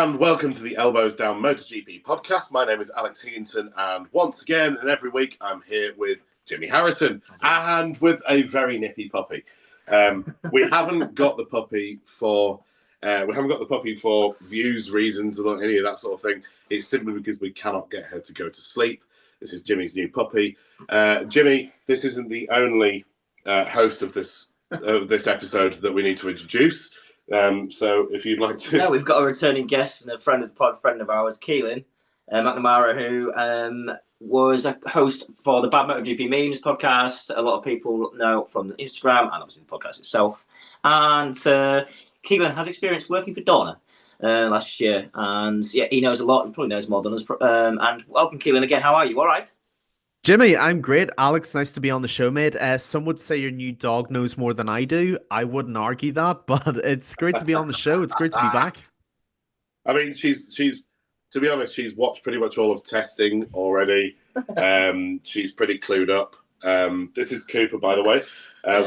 and welcome to the Elbows Down MotoGP podcast. My name is Alex Higginson, and once again, and every week, I'm here with Jimmy Harrison, and with a very nippy puppy. We haven't got the puppy for views, reasons, or any of that sort of thing. It's simply because we cannot get her to go to sleep. This is Jimmy's new puppy. Jimmy, this isn't the only host of this episode that we need to introduce. So if you'd like to... No, we've got a returning guest and a friend of the pod, friend of ours, Keelin, McNamara, who was a host for the Bad MotoGP Memes podcast. A lot of people know from the Instagram and obviously the podcast itself. And Keelin has experience working for Dorna last year. And yeah, he knows a lot. He probably knows more than us. And welcome, Keelin, again. How are you? All right? Jimmy, I'm great. Alex, nice to be on the show, mate. Some would say your new dog knows more than I do. I wouldn't argue that, but it's great to be on the show. It's great to be back. I mean, she's to be honest, she's watched pretty much all of testing already. She's pretty clued up. This is Cooper, by the way.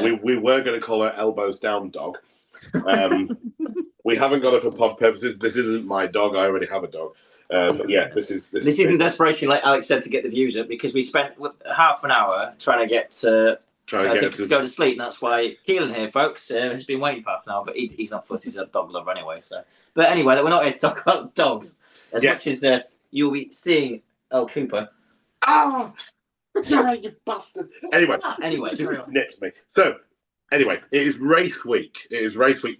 We were going to call her Elbows Down Dog. We haven't got her for pod purposes. This isn't my dog. I already have a dog. But yeah, this isn't desperation, like Alex said, to get the views up, because we spent half an hour trying to get to go to sleep. And that's why Keelin here, folks, has been waiting for half an hour. But he's not foot. He's a dog lover anyway. So, but anyway, we're not here to talk about dogs as much as you'll be seeing El Cooper. Ah, you bastard! Anyway, just nips me. So. Anyway, it is race week.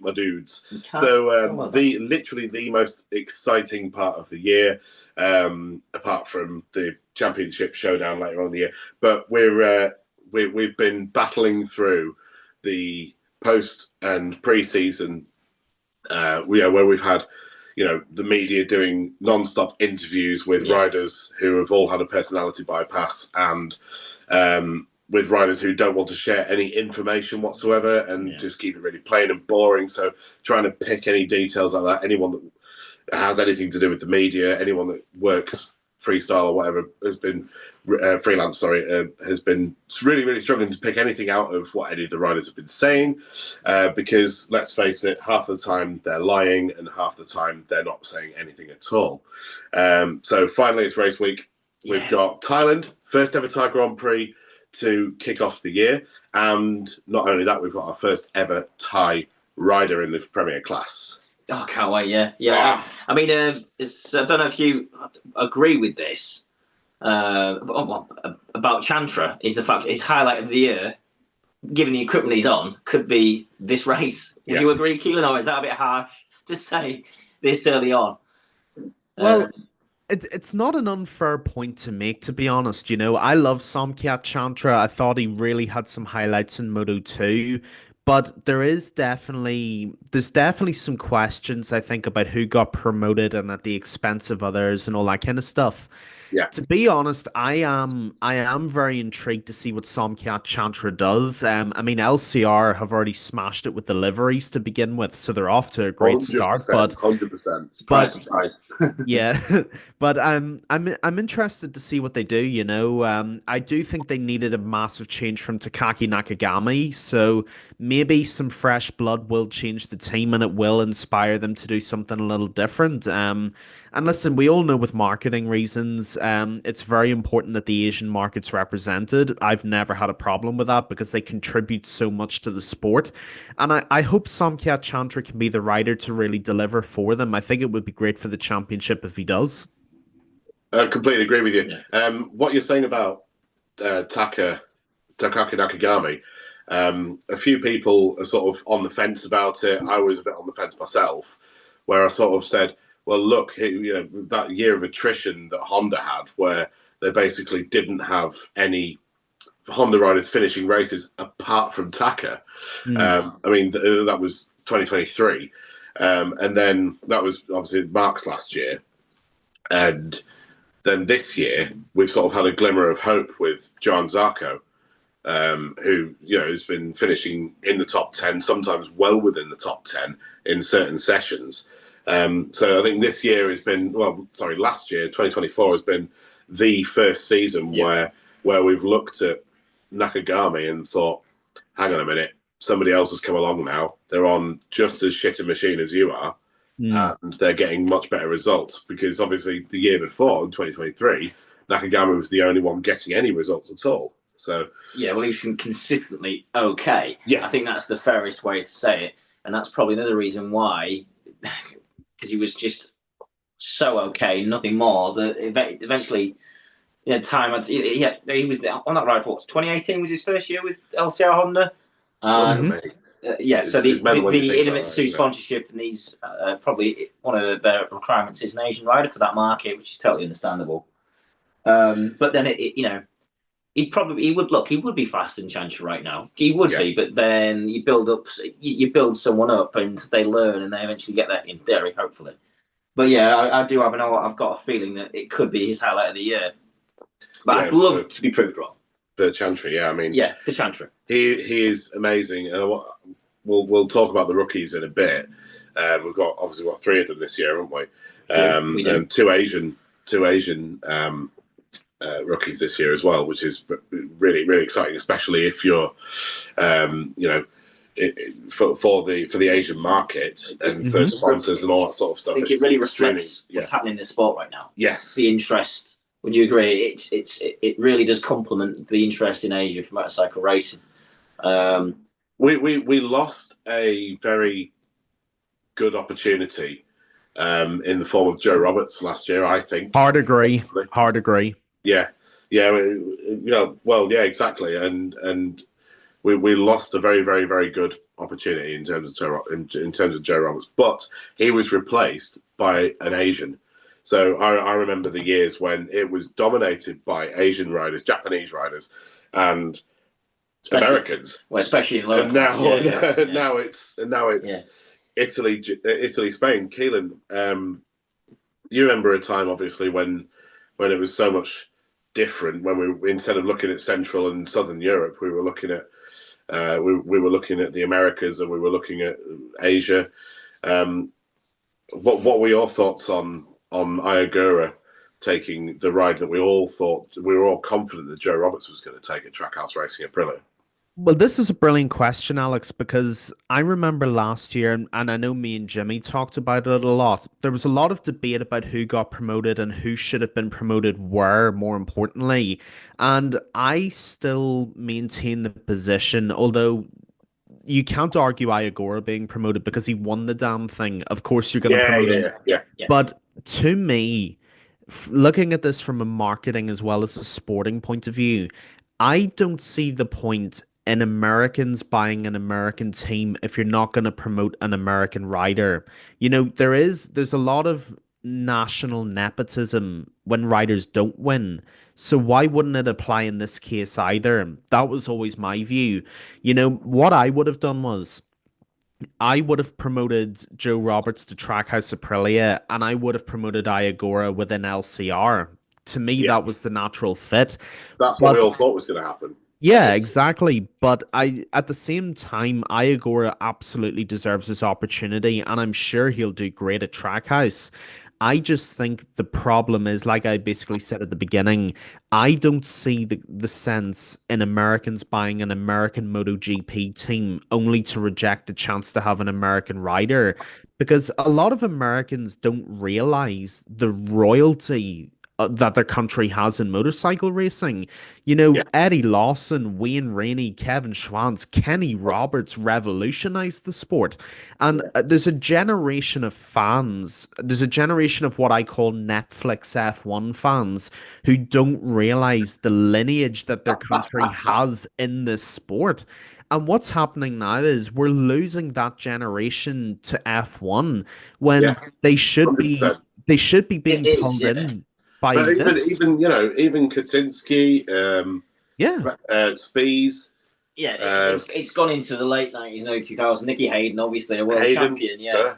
My dudes. So literally the most exciting part of the year, apart from the championship showdown later on in the year. But we've been battling through the post and pre-season, where we've had, the media doing non-stop interviews with riders who have all had a personality bypass and. With riders who don't want to share any information whatsoever and just keep it really plain and boring. So trying to pick any details like that, anyone that has anything to do with the media, anyone that works freestyle or whatever has been freelance, has been really, really struggling to pick anything out of what any of the riders have been saying. Because let's face it, half the time they're lying and half the time they're not saying anything at all. So finally it's race week. We've got Thailand, first ever Thai Grand Prix, to kick off the year, and not only that, we've got our first ever Thai rider in the Premier class. Oh, can't wait! Yeah. Wow. I mean, I don't know if you agree with this about Chantra. Is the fact his highlight of the year, given the equipment he's on, could be this race. Would you agree, Keelin, or is that a bit harsh to say this early on? Well. It's not an unfair point to make, to be honest. I love Somkiat Chantra. I thought he really had some highlights in Moto 2. But there's definitely some questions, I think, about who got promoted and at the expense of others and all that kind of stuff. Yeah. To be honest, I am very intrigued to see what Somkiat Chantra does. I mean, LCR have already smashed it with the liveries to begin with, so they're off to a great start. But 100%, surprise. Yeah, but I'm interested to see what they do. I do think they needed a massive change from Takaki Nakagami, so maybe some fresh blood will change the team and it will inspire them to do something a little different. And listen, we all know with marketing reasons, it's very important that the Asian market's represented. I've never had a problem with that because they contribute so much to the sport. And I hope Somkiat Chantra can be the rider to really deliver for them. I think it would be great for the championship if he does. I completely agree with you. What you're saying about Takaki Nakagami, a few people are sort of on the fence about it. I was a bit on the fence myself, where I sort of said, well, look, that year of attrition that Honda had, where they basically didn't have any Honda riders finishing races apart from Taka. I mean, that was 2023. And then that was obviously Mark's last year. And then this year, we've sort of had a glimmer of hope with Johan Zarco, who, has been finishing in the top 10, sometimes well within the top 10 in certain sessions. So I think this year last year, 2024, has been the first season where we've looked at Nakagami and thought, hang on a minute, somebody else has come along now. They're on just as shit a machine as you are. and they're getting much better results because obviously the year before, in 2023, Nakagami was the only one getting any results at all. So yeah, well, he was consistently okay. Yes. I think that's the fairest way to say it, and that's probably another reason why, because he was just so okay, nothing more. That eventually, time. He was on that ride. What 2018 was his first year with LCR Honda, and so the Innovator 2 sponsorship needs probably one of the requirements is an Asian rider for that market, which is totally understandable. But then he would be fast in Chansha right now. He would be, but then you build someone up and they learn and they eventually get that in theory, hopefully. But yeah, I've got a feeling that it could be his highlight of the year. But I'd love to be proved wrong. The Chantry, the Chantry. He is amazing, and we'll talk about the rookies in a bit. We've got 3 of them this year, haven't we? We do. And two Asian rookies this year as well, which is really, really exciting, especially if you're, for the Asian market and for sponsors and all that sort of stuff. I think it really reflects what's happening in the sport right now. Yes, the interest. Would you agree? It really does complement the interest in Asia for motorcycle racing. We lost a very good opportunity in the form of Joe Roberts last year. I think hard agree. Yeah, exactly. And we lost a very, very, very good opportunity in terms of Joe Roberts, but he was replaced by an Asian. So I remember the years when it was dominated by Asian riders, Japanese riders, and Americans. Well, especially in lower class. Now it's Italy, Spain. Keelin, you remember a time, obviously, when it was so much different. When we instead of looking at Central and Southern Europe, we were looking at we were looking at the Americas and we were looking at Asia. What were your thoughts on Iagura taking the ride that we were all confident that Joe Roberts was going to take at Trackhouse Racing Aprilia? Well, this is a brilliant question, Alex, because I remember last year, and I know me and Jimmy talked about it a lot. There was a lot of debate about who got promoted and who should have been promoted where, more importantly. And I still maintain the position, although you can't argue Iagura being promoted because he won the damn thing. Of course, you're going to promote him. Yeah. But to me, looking at this from a marketing as well as a sporting point of view, I don't see the point in Americans buying an American team if you're not going to promote an American rider. There's a lot of national nepotism when riders don't win. So why wouldn't it apply in this case either? That was always my view. What I would have done was I would have promoted Joe Roberts to Trackhouse Aprilia and I would have promoted Iagura within LCR. To me, that was the natural fit. That's what we all thought was going to happen. Yeah, exactly. But at the same time, Iagura absolutely deserves this opportunity, and I'm sure he'll do great at Trackhouse. I just think the problem is, like I basically said at the beginning, I don't see the sense in Americans buying an American MotoGP team only to reject the chance to have an American rider, because a lot of Americans don't realize the royalty that their country has in motorcycle racing. Eddie Lawson, Wayne Rainey, Kevin Schwantz, Kenny Roberts revolutionized the sport. And there's a generation of fans, there's a generation of what I call Netflix F1 fans who don't realize the lineage that their country has in this sport. And what's happening now is we're losing that generation to F1 when they should be being pulled in. But even Kaczynski, Spies. Yeah, it's gone into the late 90s, early 2000s. Nicky Hayden, obviously a world champion. I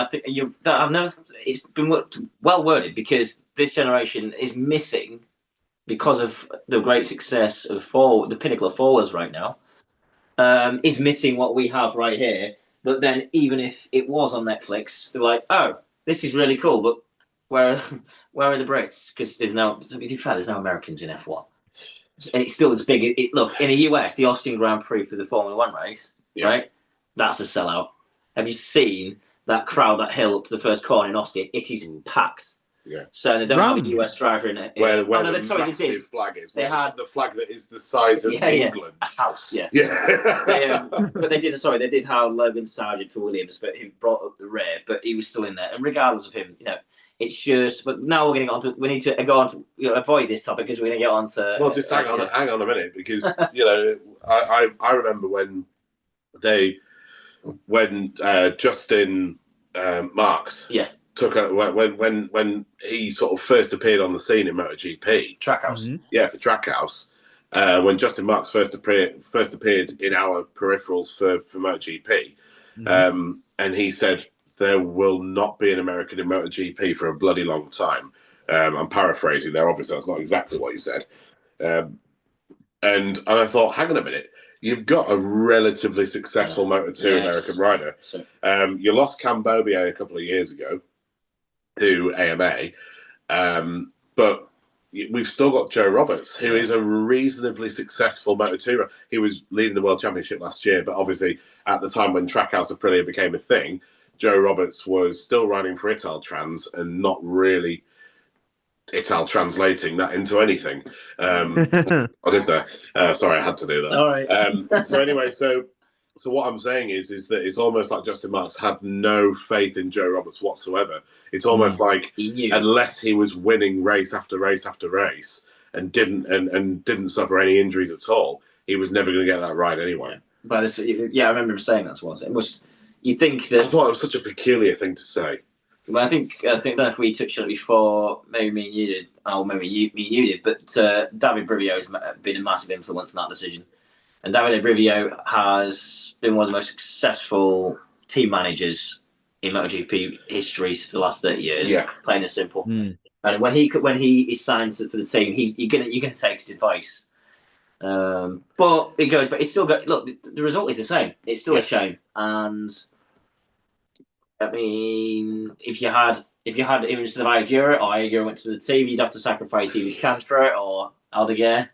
think it's been well worded because this generation is missing because of the great success of the pinnacle of four-wheelers right now. Is missing what we have right here. But then even if it was on Netflix, they're like, oh, this is really cool, but where are the Brits? Because there's no Americans in F1, and it's still as big. Look, in the US, the Austin Grand Prix for the Formula One race, right? That's a sellout. have you seen that crowd that hill up to the first corner in Austin? It is packed. Yeah. So they don't have a US driver in it. Where the massive flag is. They had the flag that is the size of England. a house. Yeah. Yeah. But they did. Sorry, they did have Logan Sargent for Williams, but he brought up the rear. But he was still in there. And regardless of him, it's just. But now we're going to get on to. We need to go on to avoid this topic because we're going to get on to. Well, just hang on a minute, because I remember when Justin Marks took when he sort of first appeared on the scene in MotoGP Trackhouse. Mm-hmm. For Trackhouse, when Justin Marks first appeared in our peripherals for MotoGP, mm-hmm. And he said there will not be an American in MotoGP for a bloody long time. I'm paraphrasing there. Obviously, that's not exactly what he said. And I thought, hang on a minute. You've got a relatively successful Moto2 American rider. So, you lost Cambodia a couple of years ago to AMA, but we've still got Joe Roberts, who is a reasonably successful Moto2. He was leading the World Championship last year, but obviously at the time when Trackhouse Aprilia became a thing, Joe Roberts was still riding for Italtrans and not really Ital translating that into anything. I did that. Sorry, I had to do that. All right. So anyway, so what I'm saying is that it's almost like Justin Marks had no faith in Joe Roberts whatsoever. It's almost like unless he was winning race after race after race and didn't suffer any injuries at all, he was never going to get that ride anyway. But I remember him saying that once. It was. You think that? I thought it was such a peculiar thing to say. Well, I think that if we touched on it before, maybe me and you did, or maybe me and you did, but David Brivio has been a massive influence in that decision. And David Brivio has been one of the most successful team managers in MotoGP history for the last 30 years. Yeah. Plain and simple. And when he is signed for the team, you're gonna take his advice. But it goes, but it's still got. Look, the result is the same. It's still a shame. And I mean, if you had instead of Aguirre, or Aguirre went to the team, you'd have to sacrifice either Cantra or Aldeguer.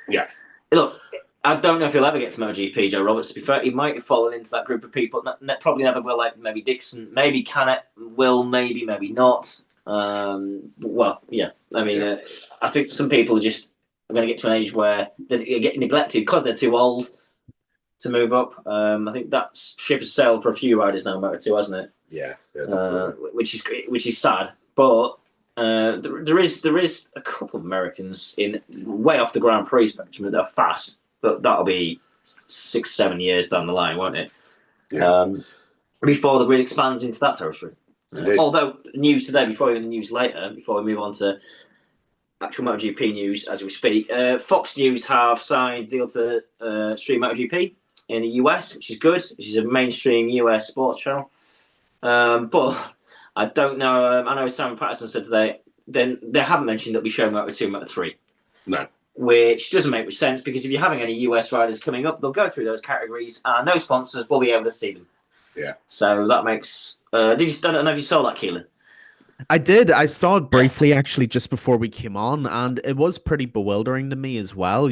Yeah. Look, I don't know if he'll ever get to MotoGP, Joe Roberts. To be fair, he might have fallen into that group of people. Probably never will. Like maybe Dixon, maybe Canet will, maybe not. Well, yeah. I mean, I think some people are going to get to an age where they're getting neglected because they're too old to move up. I think that ship has sailed for a few riders now, Moto2, hasn't it? Yeah. Which is sad, but there is a couple of Americans in way off the Grand Prix spectrum that are fast, but that'll be 6-7 years down the line, won't it? Yeah. Before the grid expands into that territory. Although news today, before we move on to actual MotoGP news as we speak, Fox News have signed a deal to stream MotoGP in the US, which is good. Which is a mainstream US sports channel. But I don't know. I know Simon Patterson said today. Then they haven't mentioned that we show Moto2 and Moto3. No. Which doesn't make much sense because if you're having any US riders coming up, they'll go through those categories and no sponsors will be able to see them. Yeah. So that makes. I don't know if you saw that, Keelin. I did. I saw it briefly actually just before we came on, and it was pretty bewildering to me as well,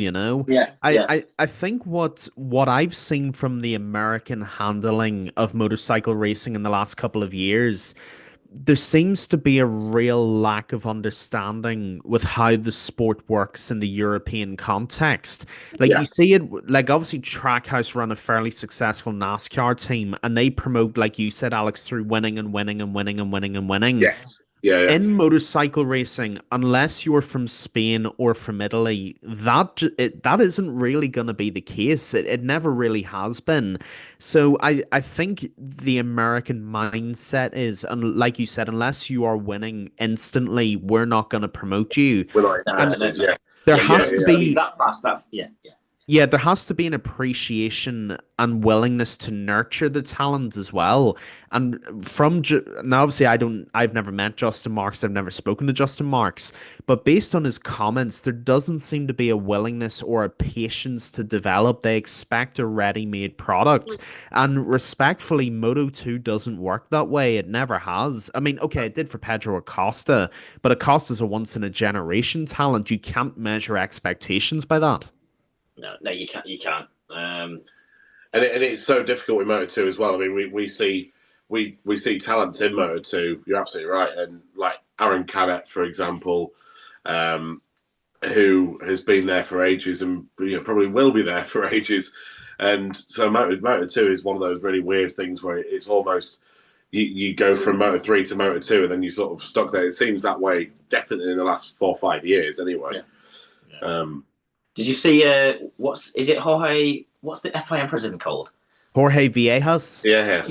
I think what I've seen from the American handling of motorcycle racing in the last couple of years, there seems to be a real lack of understanding with how the sport works in the European context. You see it, obviously Trackhouse run a fairly successful NASCAR team, and they promote, like you said, Alex, through winning and winning and winning and winning and winning. Yes. Yeah. In motorcycle racing, unless you're from Spain or from Italy, that isn't really going to be the case. It never really has been. So I think the American mindset is, and like you said, unless you are winning instantly, we're not going to promote you. There has to be that fast. Yeah, there has to be an appreciation and willingness to nurture the talent as well. And now, obviously, I've never met Justin Marks. I've never spoken to Justin Marks. But based on his comments, there doesn't seem to be a willingness or a patience to develop. They expect a ready-made product. And respectfully, Moto2 doesn't work that way. It never has. I mean, okay, it did for Pedro Acosta, but Acosta's a once-in-a-generation talent. You can't measure expectations by that. No, you can't. and it's so difficult with Moto2 as well. I mean, we see talents in Moto2. You're absolutely right, and like Aaron Canet, for example, who has been there for ages and probably will be there for ages. And so Moto2 is one of those really weird things where it's almost you go from Moto3 to Moto2 and then you sort of stuck there. It seems that way definitely in the last 4 or 5 years anyway. Yeah. Did you see is it Jorge? What's the FIM president called? Jorge Viejas. Yeah.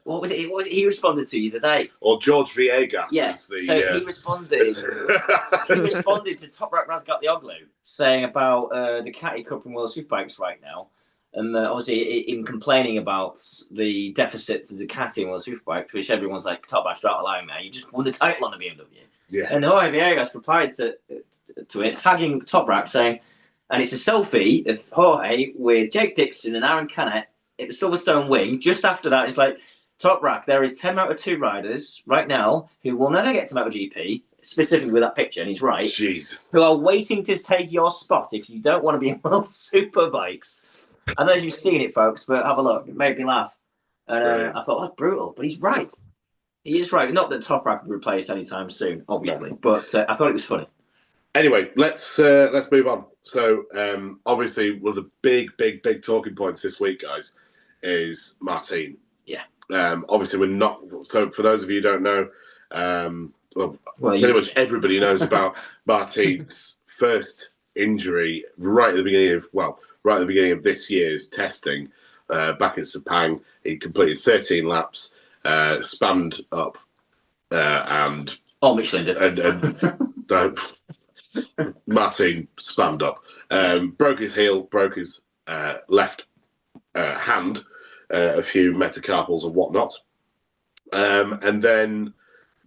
What was it? What was it he responded to you today? Or George Viegas. Yeah. He responded. He responded to Top Rock Razgatlioglu saying about the Ducati Cup and World Superbikes right now, and obviously in complaining about the deficit to Ducati and World Superbikes, which everyone's like, Top Rock, out of line now. You just won the title on the BMW. Yeah. And Jorge Viegas replied to it, tagging Top Rack, saying, and it's a selfie of Jorge with Jake Dixon and Aaron Canet at the Silverstone wing. Just after that, it's like, Top Rack, there is 10 Moto2 riders right now who will never get to MotoGP, specifically with that picture, and he's right, Jesus, who are waiting to take your spot if you don't want to be in World Superbikes. I don't know if you've seen it, folks, but have a look. It made me laugh. And I thought, that's brutal, but he's right. He is right. Not that Top Rack will be replaced anytime soon, obviously, but I thought it was funny. Anyway, let's move on. So, obviously, one of the big talking points this week, guys, is Martin. Yeah. Obviously, we're not. So, for those of you who don't know, pretty much everybody knows about Martin's first injury right at the beginning of this year's testing back in Sepang. He completed 13 laps. Spanned up and Michelin did. And Martin spanned up, broke his heel, broke his left hand, a few metacarpals and whatnot, and then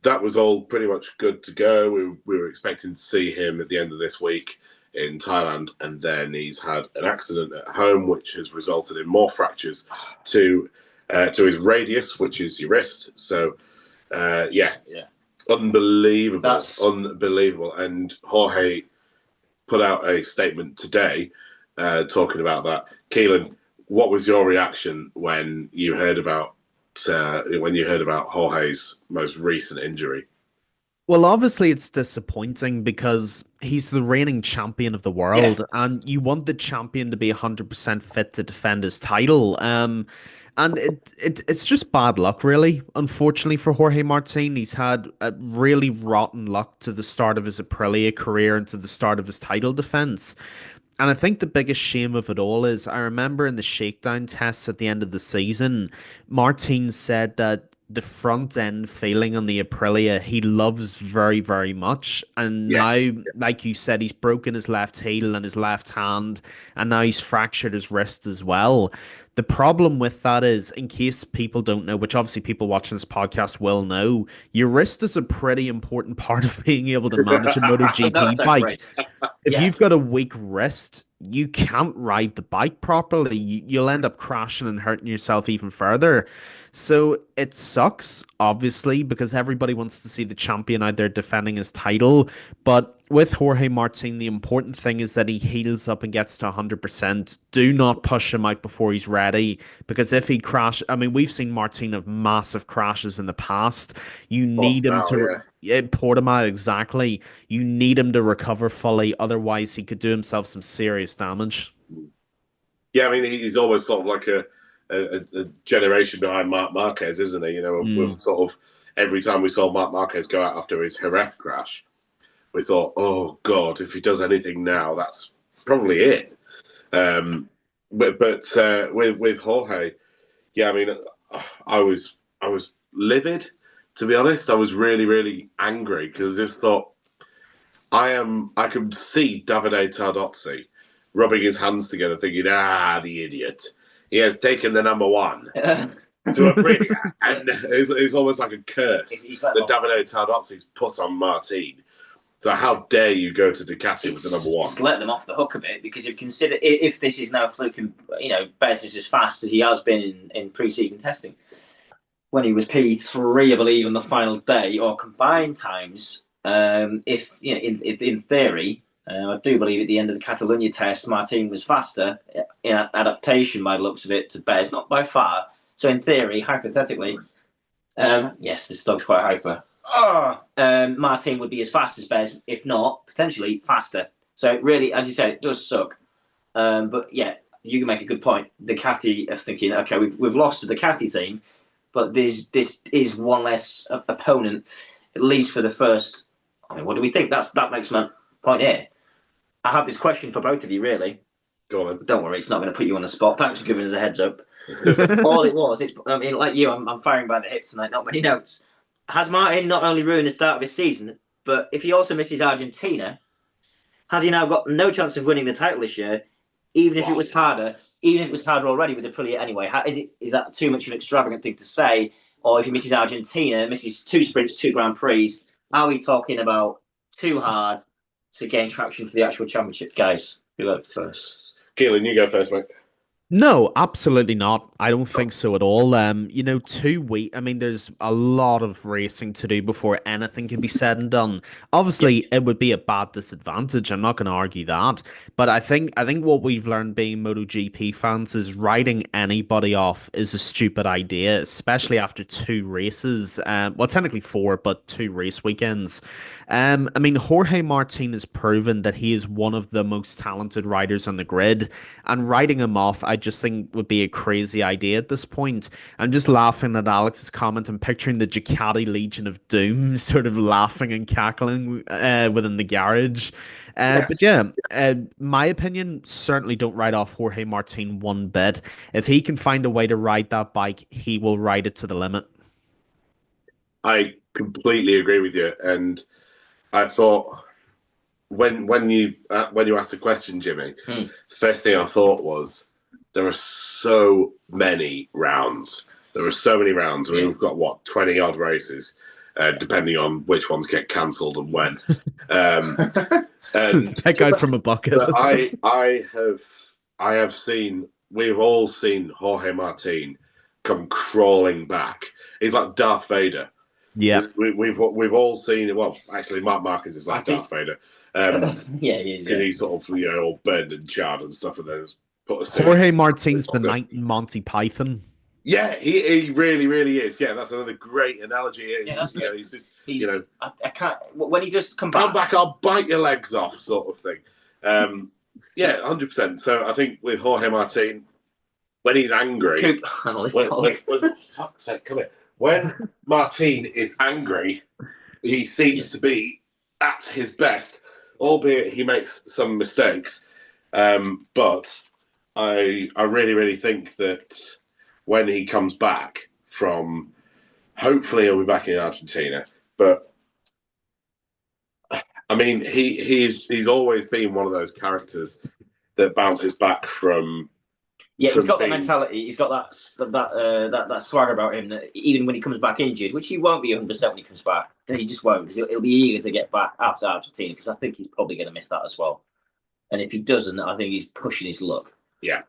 that was all pretty much good to go. We were expecting to see him at the end of this week in Thailand, and then he's had an accident at home which has resulted in more fractures to his radius, which is your wrist. So, unbelievable, unbelievable. And Jorge put out a statement today talking about that. Keelin, what was your reaction when you heard about Jorge's most recent injury? Well, obviously it's disappointing because he's the reigning champion of the world, and you want the champion to be 100% fit to defend his title. And it's just bad luck, really. Unfortunately for Jorge Martin, he's had a really rotten luck to the start of his Aprilia career and to the start of his title defense. And I think the biggest shame of it all is I remember in the shakedown tests at the end of the season, Martin said that the front end feeling on the Aprilia he loves very, very much. And now, like you said, he's broken his left heel and his left hand, and now he's fractured his wrist as well. The problem with that is, in case people don't know, which obviously people watching this podcast will know, your wrist is a pretty important part of being able to manage a MotoGP bike. If you've got a weak wrist, you can't ride the bike properly. You'll end up crashing and hurting yourself even further. So it sucks, obviously, because everybody wants to see the champion out there defending his title. But with Jorge Martin, the important thing is that he heals up and gets to 100%. Do not push him out before he's ready, because if he crashes, I mean, we've seen Martin have massive crashes in the past. You need him to... Portimao, exactly. You need him to recover fully, otherwise he could do himself some serious damage. Yeah, I mean, he's almost sort of like a generation behind Marc Marquez, isn't he? You know, we're sort of every time we saw Marc Marquez go out after his Jerez crash, we thought, oh God, if he does anything now, that's probably it. But with Jorge, yeah, I mean, I was livid, to be honest. I was really, really angry because I just thought I could see Davide Tardozzi rubbing his hands together, thinking, the idiot. He has taken the number one to Aprilia, and it's almost like a curse that Davide Tardozzi's put on Martin. So how dare you go to Ducati with the number one? It's let them off the hook a bit, because if this is now a fluke and Bez is as fast as he has been in pre-season testing, when he was P3, I believe, on the final day, or combined times, if in theory, I do believe at the end of the Catalonia test, Martin was faster in adaptation, by the looks of it, to Bez, not by far. So in theory, hypothetically, yes, this dog's quite hyper. Martin would be as fast as Bez, if not potentially faster. So really, as you said, it does suck. But yeah, you can make a good point. Ducati is thinking, okay, we've lost to the Ducati team, but this is one less opponent, at least for the first. I mean, what do we think? That makes my point here. I have this question for both of you, really. Go on. Don't worry, it's not going to put you on the spot. Thanks for giving us a heads up. All it was, I mean, like you, I'm firing by the hips tonight, not many notes. Has Martin not only ruined the start of his season, but if he also misses Argentina, has he now got no chance of winning the title this year, even if it was harder already with Aprilia anyway? Is that too much of an extravagant thing to say? Or if he misses Argentina, misses 2 sprints, 2 Grand Prix, are we talking about too hard to gain traction for the actual championship, guys? Who goes first? Keelin, you go first, mate. No, absolutely not. I don't think so at all. 2 weeks. I mean, there's a lot of racing to do before anything can be said and done. Obviously, it would be a bad disadvantage. I'm not going to argue that. But I think what we've learned being MotoGP fans is writing anybody off is a stupid idea, especially after 2 races. Well, technically 4, but 2 race weekends. I mean, Jorge Martin has proven that he is one of the most talented riders on the grid, and writing him off, I just think would be a crazy idea at this point. I'm just laughing at Alex's comment and picturing the Ducati Legion of Doom sort of laughing and cackling within the garage. Yes. But yeah, my opinion, certainly don't write off Jorge Martin one bit. If he can find a way to ride that bike, he will ride it to the limit. I completely agree with you, and I thought when you asked the question, Jimmy, the first thing I thought was there are so many rounds. We've got 20 odd races, depending on which ones get cancelled and when. And Pick out from a bucket. I have seen. We've all seen Jorge Martin come crawling back. He's like Darth Vader. Yeah, we've all seen it. Well, actually, Mark Marquez is like Darth Vader. Yeah, he is. Yeah. And he's sort of all burned and charred and stuff, and then put a Jorge Martin's the knight in Monty Python. Yeah, he really, really is. Yeah, that's another great analogy. Yeah, that's great. He's just, I can't. When he just come back, I'll bite your legs off, sort of thing. Yeah, 100%. So I think with Jorge Martin, when he's angry, fuck's sake, come here. When Martin is angry, he seems to be at his best, albeit he makes some mistakes. But I really, really think that when he comes back from, hopefully he'll be back in Argentina. But I mean, he's always been one of those characters that bounces back from. Yeah, he's got that mentality. He's got that swagger about him that even when he comes back injured, which he won't be 100% when he comes back, he just won't, because he'll be eager to get back after Argentina, because I think he's probably going to miss that as well. And if he doesn't, I think he's pushing his luck. Yeah.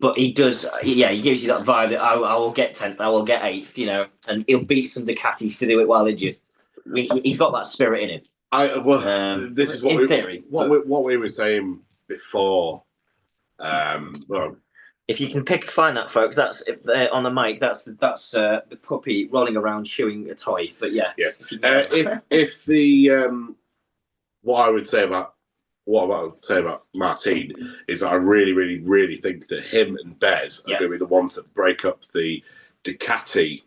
But he does. Yeah, he gives you that vibe that I will get 10th, I will get 8th, and he'll beat some Ducatis to do it while injured. He's got that spirit in him. This is what we were saying before. Well, if you can find that, folks, that's on the mic. That's the puppy rolling around chewing a toy. But yeah, yes. If the what I would say about Martin is that I really, really, really think that him and Bez are going to be the ones that break up the Ducati.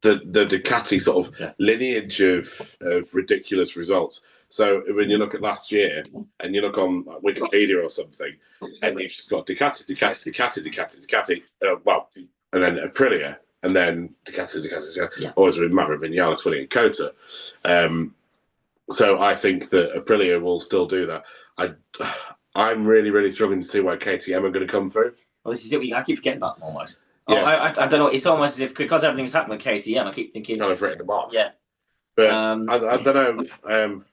The Ducati sort of lineage of ridiculous results. So when you look at last year and you look on Wikipedia or something, and you've just got Ducati, and then Aprilia, and then Ducati, always with Maverick Vinales, Willie and Cota. So I think that Aprilia will still do that. I'm really, really struggling to see why KTM are going to come through. Well, this is it. I keep forgetting that almost. Yeah. I don't know. It's almost as if because everything's happened with KTM, I keep thinking kind of written them off. Yeah, but I don't know.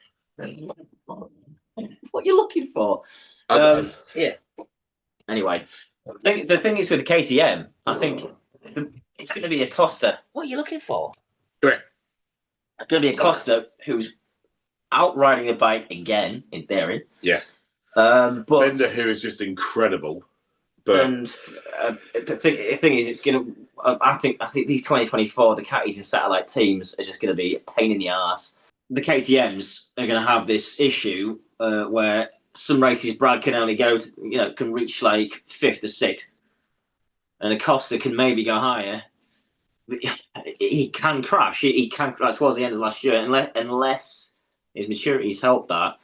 What you're looking for? Yeah. Anyway, the thing is with the KTM, I think it's going to be a Costa. What are you looking for? Correct. It's going to be a Costa who's outriding the bike again, in theory. Yes. But Bender, who is just incredible. But the thing is, it's gonna. I think these 2024 Ducatis and satellite teams are just going to be a pain in the ass. The KTM's are going to have this issue where some races Brad can only go to, can reach like 5th or 6th, and Acosta can maybe go higher. He can crash. He can towards the end of last year, unless his maturity's helped that.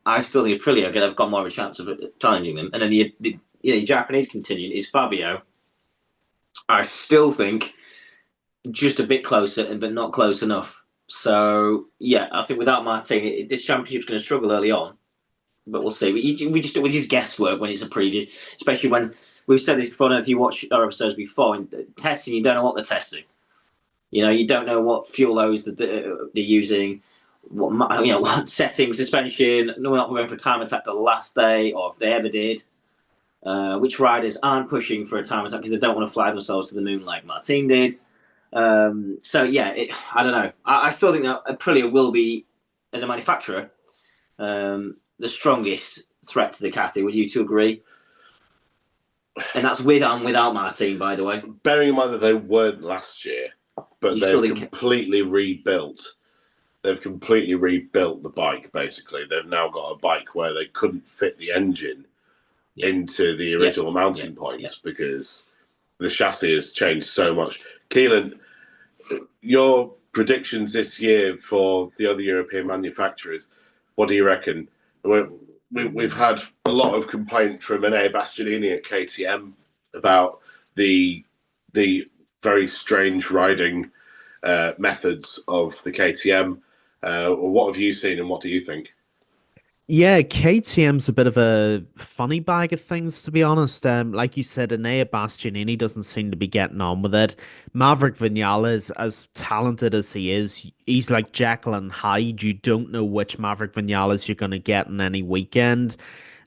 I still think Aprilia are going to have got more of a chance of challenging them. And then the Japanese contingent is Fabio. I still think just a bit closer, but not close enough. So yeah, I think without Martin, this championship's going to struggle early on. But we'll see. We just guesswork when it's a preview, especially when we've said this before. And if you watch our episodes before, in testing, you don't know what they're testing. You don't know what fuel loads that they're using, what setting, suspension. No, we're not going for time attack the last day, or if they ever did. Which riders aren't pushing for a time attack because they don't want to fly themselves to the moon like Martin did. So yeah, I don't know. I still think that Aprilia will be, as a manufacturer, the strongest threat to Ducati. Would you two agree? And that's with and without Martin, by the way. Bearing in mind that they weren't last year, but they've completely rebuilt. They've completely rebuilt the bike, basically. They've now got a bike where they couldn't fit the engine into the original mounting points because the chassis has changed so much. Keelin, your predictions this year for the other European manufacturers, what do you reckon? We've had a lot of complaint from Enea Bastianini at KTM about the very strange riding methods of the KTM. What have you seen and what do you think? Yeah, KTM's a bit of a funny bag of things, to be honest. Like you said, Enea Bastianini doesn't seem to be getting on with it. Maverick Vinales, as talented as he is, he's like Jekyll and Hyde. You don't know which Maverick Vinales you're going to get in any weekend.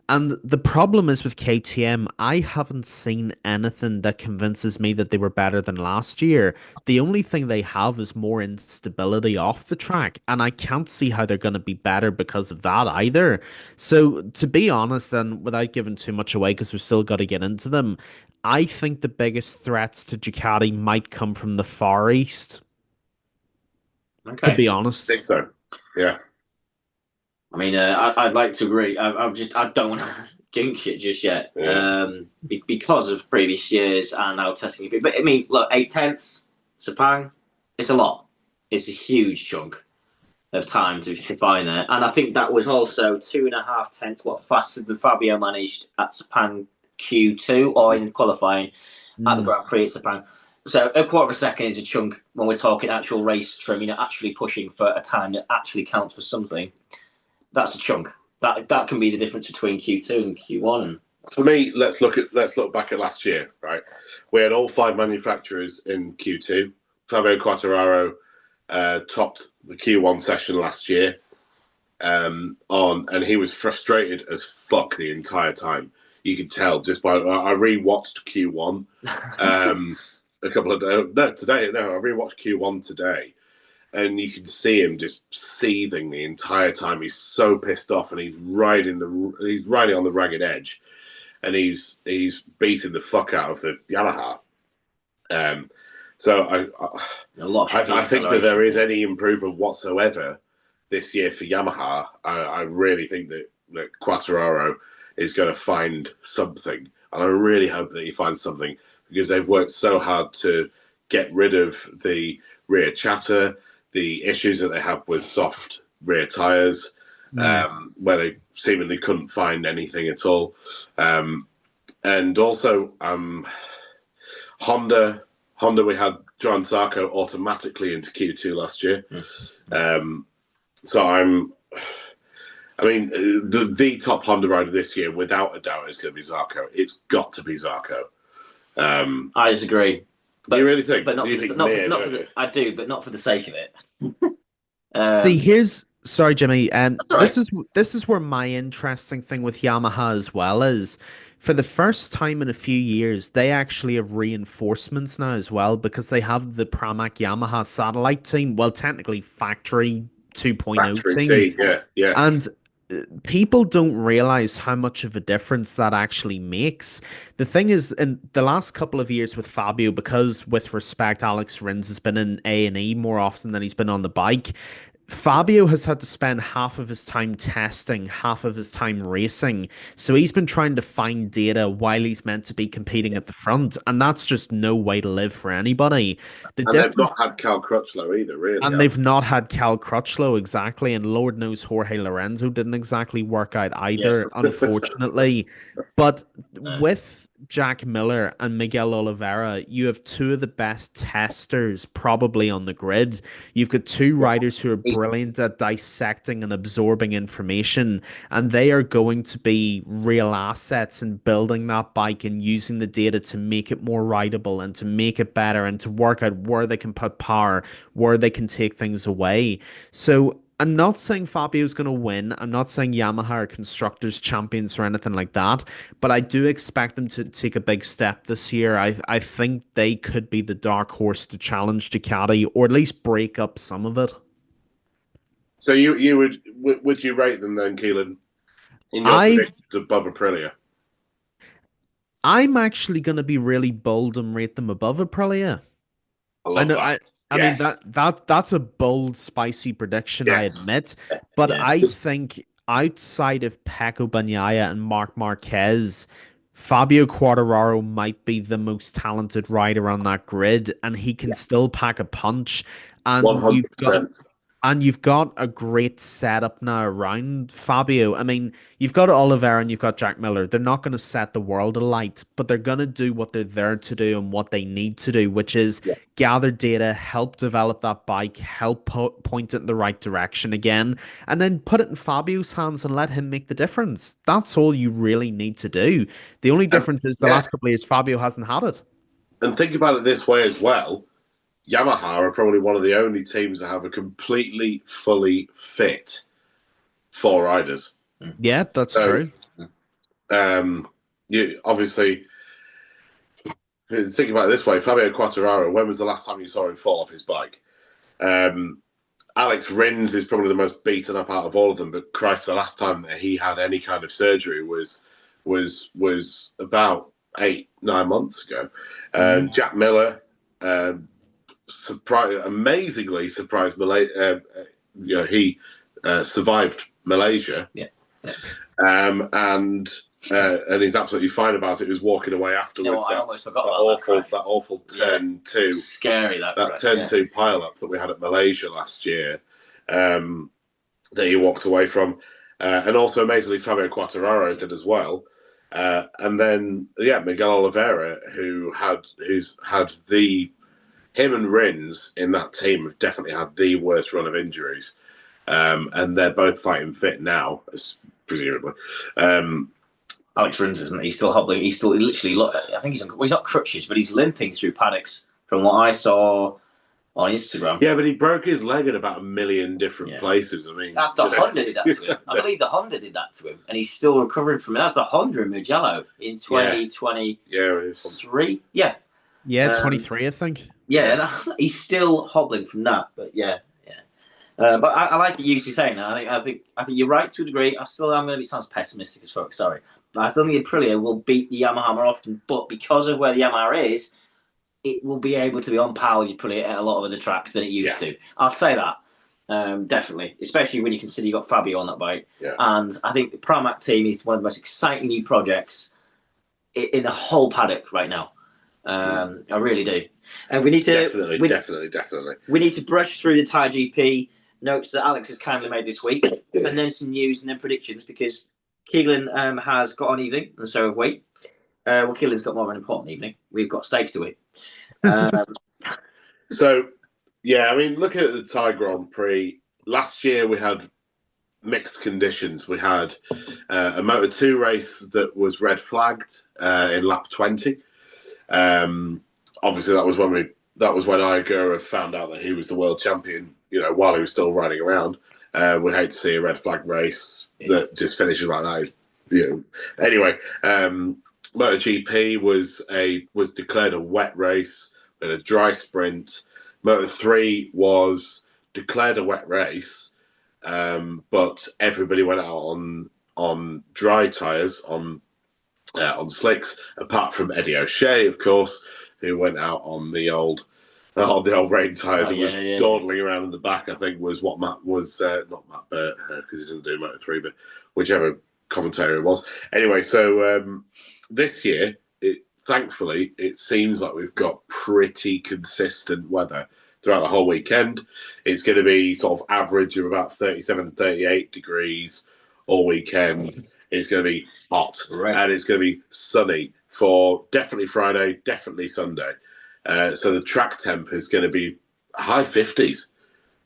And the problem is with KTM, I haven't seen anything that convinces me that they were better than last year. The only thing they have is more instability off the track, and I can't see how they're going to be better because of that either. So, to be honest, and without giving too much away, because we've still got to get into them, I think the biggest threats to Ducati might come from the Far East. Okay. To be honest. I think so. Yeah. I mean, I'd like to agree. I don't want to jinx it just yet because of previous years and now testing. But I mean, look, 8/10 Sepang, it's a lot. It's a huge chunk of time to find there, and I think that was also 2.5 tenths faster than Fabio managed at Sepang Q2 or in qualifying at the Grand Prix at Sepang. So a quarter of a second is a chunk when we're talking actual race trim. Actually pushing for a time that actually counts for something. That's a chunk. That can be the difference between Q2 and Q1. For me, let's look back at last year, right? We had all 5 manufacturers in Q2. Fabio Quartararo topped the Q1 session last year, and he was frustrated as fuck the entire time. You could tell just by I rewatched Q1 a couple of days. I rewatched Q1 today. And you can see him just seething the entire time. He's so pissed off, and he's riding on the ragged edge, and he's beating the fuck out of the Yamaha. So I think that there is any improvement whatsoever this year for Yamaha. I really think that Quartararo is going to find something, and I really hope that he finds something because they've worked so hard to get rid of the rear chatter. The issues that they have with soft rear tires, where they seemingly couldn't find anything at all. And also, Honda, we had Johan Zarco automatically into Q2 last year. So the top Honda rider this year, without a doubt, is going to be Zarco. It's got to be Zarco. I disagree. Do you really think? But I do, but not for the sake of it. See, sorry, Jimmy. This is where my interesting thing with Yamaha as well is, for the first time in a few years, they actually have reinforcements now as well because they have the Pramac Yamaha satellite team. Well, technically factory 2.0 Factory team. yeah. And people don't realize how much of a difference that actually makes. The thing is, in the last couple of years with Fabio, because with respect, Alex Rins has been in A&E more often than he's been on the bike. Fabio has had to spend half of his time testing, half of his time racing. So he's been trying to find data while he's meant to be competing at the front. And that's just no way to live for anybody. And they've not had Cal Crutchlow either, really. And they've not had Cal Crutchlow, exactly. And Lord knows Jorge Lorenzo didn't exactly work out either, unfortunately. But with Jack Miller and Miguel Oliveira, you have two of the best testers probably on the grid. You've got two riders who are brilliant at dissecting and absorbing information, and they are going to be real assets in building that bike and using the data to make it more rideable and to make it better and to work out where they can put power, where they can take things away. So I'm not saying Fabio's going to win. I'm not saying Yamaha are constructors champions or anything like that, but I do expect them to take a big step this year. I think they could be the dark horse to challenge Ducati, or at least break up some of it. So you would you rate them then, Keelin, in your predictions above Aprilia? I'm actually going to be really bold and rate them above Aprilia. I love that. I mean that's a bold, spicy prediction, I admit. But I think outside of Pecco Bagnaia and Marc Marquez, Fabio Quartararo might be the most talented rider on that grid, and he can still pack a punch. And 100%. you've got a great setup now around Fabio. I mean, you've got Oliveira and you've got Jack Miller. They're not going to set the world alight, but they're going to do what they're there to do and what they need to do, which is gather data, help develop that bike, help point it in the right direction again, and then put it in Fabio's hands and let him make the difference. That's all you really need to do. The only difference is the last couple of years, Fabio hasn't had it. And think about it this way as well. Yamaha are probably one of the only teams that have a completely, fully fit 4 riders. Yeah, that's true. You obviously think about it this way: Fabio Quartararo. When was the last time you saw him fall off his bike? Alex Rins is probably the most beaten up out of all of them. But Christ, the last time that he had any kind of surgery was about 8-9 months ago. Jack Miller. Amazingly surprised Malaysia. He survived Malaysia, and he's absolutely fine about it. He was walking away afterwards. I almost forgot about that awful turn 2. Scary that turn 2 pile up that we had at Malaysia last year. That he walked away from, and also amazingly Fabio Quartararo did as well. And then Miguel Oliveira, who's had him and Rins in that team have definitely had the worst run of injuries. And they're both fighting fit now, presumably. Alex Rins, isn't he? He's still hobbling. He's still literally, I think he's not crutches, but he's limping through paddocks from what I saw on Instagram. Yeah, but he broke his leg in about 1 million different places. I mean, that's the Honda did that to him. I believe the Honda did that to him, and he's still recovering from it. That's the Honda in Mugello in 2023. Yeah, 23, I think. Yeah, he's still hobbling from that, but but I like what you're saying. I think you're right to a degree. I'm going to be sounds pessimistic as fuck. Sorry, but I still think Aprilia will beat the Yamaha more often. But because of where the Yamaha is, it will be able to be on par with Aprilia at a lot of other tracks than it used to. I'll say that definitely, especially when you consider you got Fabio on that bike. Yeah. And I think the Pramac team is one of the most exciting new projects in the whole paddock right now. I really do, and we need to definitely. We need to brush through the Thai GP notes that Alex has kindly made this week, and then some news and then predictions because Keelin has got an evening, and so have we. Keelin's got more of an important evening. We've got steaks to eat. So, I mean, looking at the Thai Grand Prix last year, we had mixed conditions. We had a Moto2 race that was red flagged in lap 20. Obviously that was when Iagura found out that he was the world champion, while he was still riding around. We hate to see a red flag race that just finishes like that. Anyway, MotoGP was declared a wet race, then a dry sprint. Moto3 was declared a wet race, but everybody went out on dry tyres, on slicks, apart from Eddie O'Shea, of course, who went out on the old rain tyres and was dawdling around in the back. I think was what Matt was, not Matt Burt, because he doesn't do Moto3, but whichever commentator it was. Anyway, so this year, thankfully, it seems like we've got pretty consistent weather throughout the whole weekend. It's going to be sort of average of about 37, 38 degrees all weekend. It's going to be hot, and it's going to be sunny for definitely Friday, definitely Sunday. So the track temp is going to be high 50s,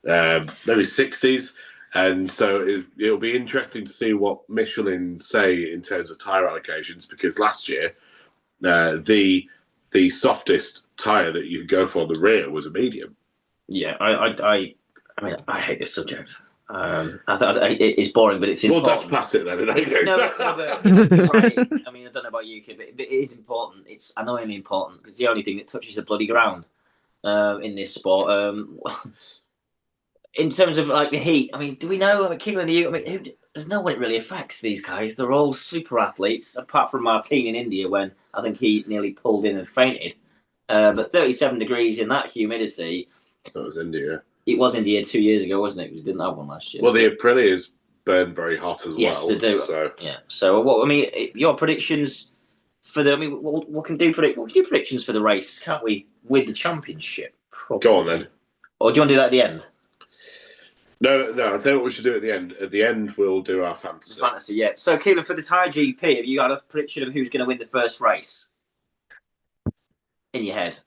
maybe 60s. And so it'll be interesting to see what Michelin say in terms of tyre allocations, because last year, the softest tyre that you could go for on the rear was a medium. Yeah, I mean, I hate this subject. It's boring, but it's important. Well, that's past it then. No, but, right. I mean, I don't know about you, kid, but it is important. It's annoyingly important because it's the only thing that touches the bloody ground in this sport. In terms of like the heat, I mean, do we know? I mean, Keelin, you? I mean, there's no one it really affects. These guys, they're all super athletes, apart from Martin in India when I think he nearly pulled in and fainted. But 37 degrees in that humidity. That was India. It was India 2 years ago, wasn't it? We didn't have one last year. Well, the Aprilias burn very hot as well. Yes, they do. So. Yeah. So, what I mean, your predictions for the? I mean, we can do predictions for the race, can't we? With the championship. Probably. Go on then. Or do you want to do that at the end? No. I'll tell you what we should do at the end. At the end, we'll do our fantasy. Fantasy, yeah. So, Keelin, for the Thai GP, have you got a prediction of who's going to win the first race in your head?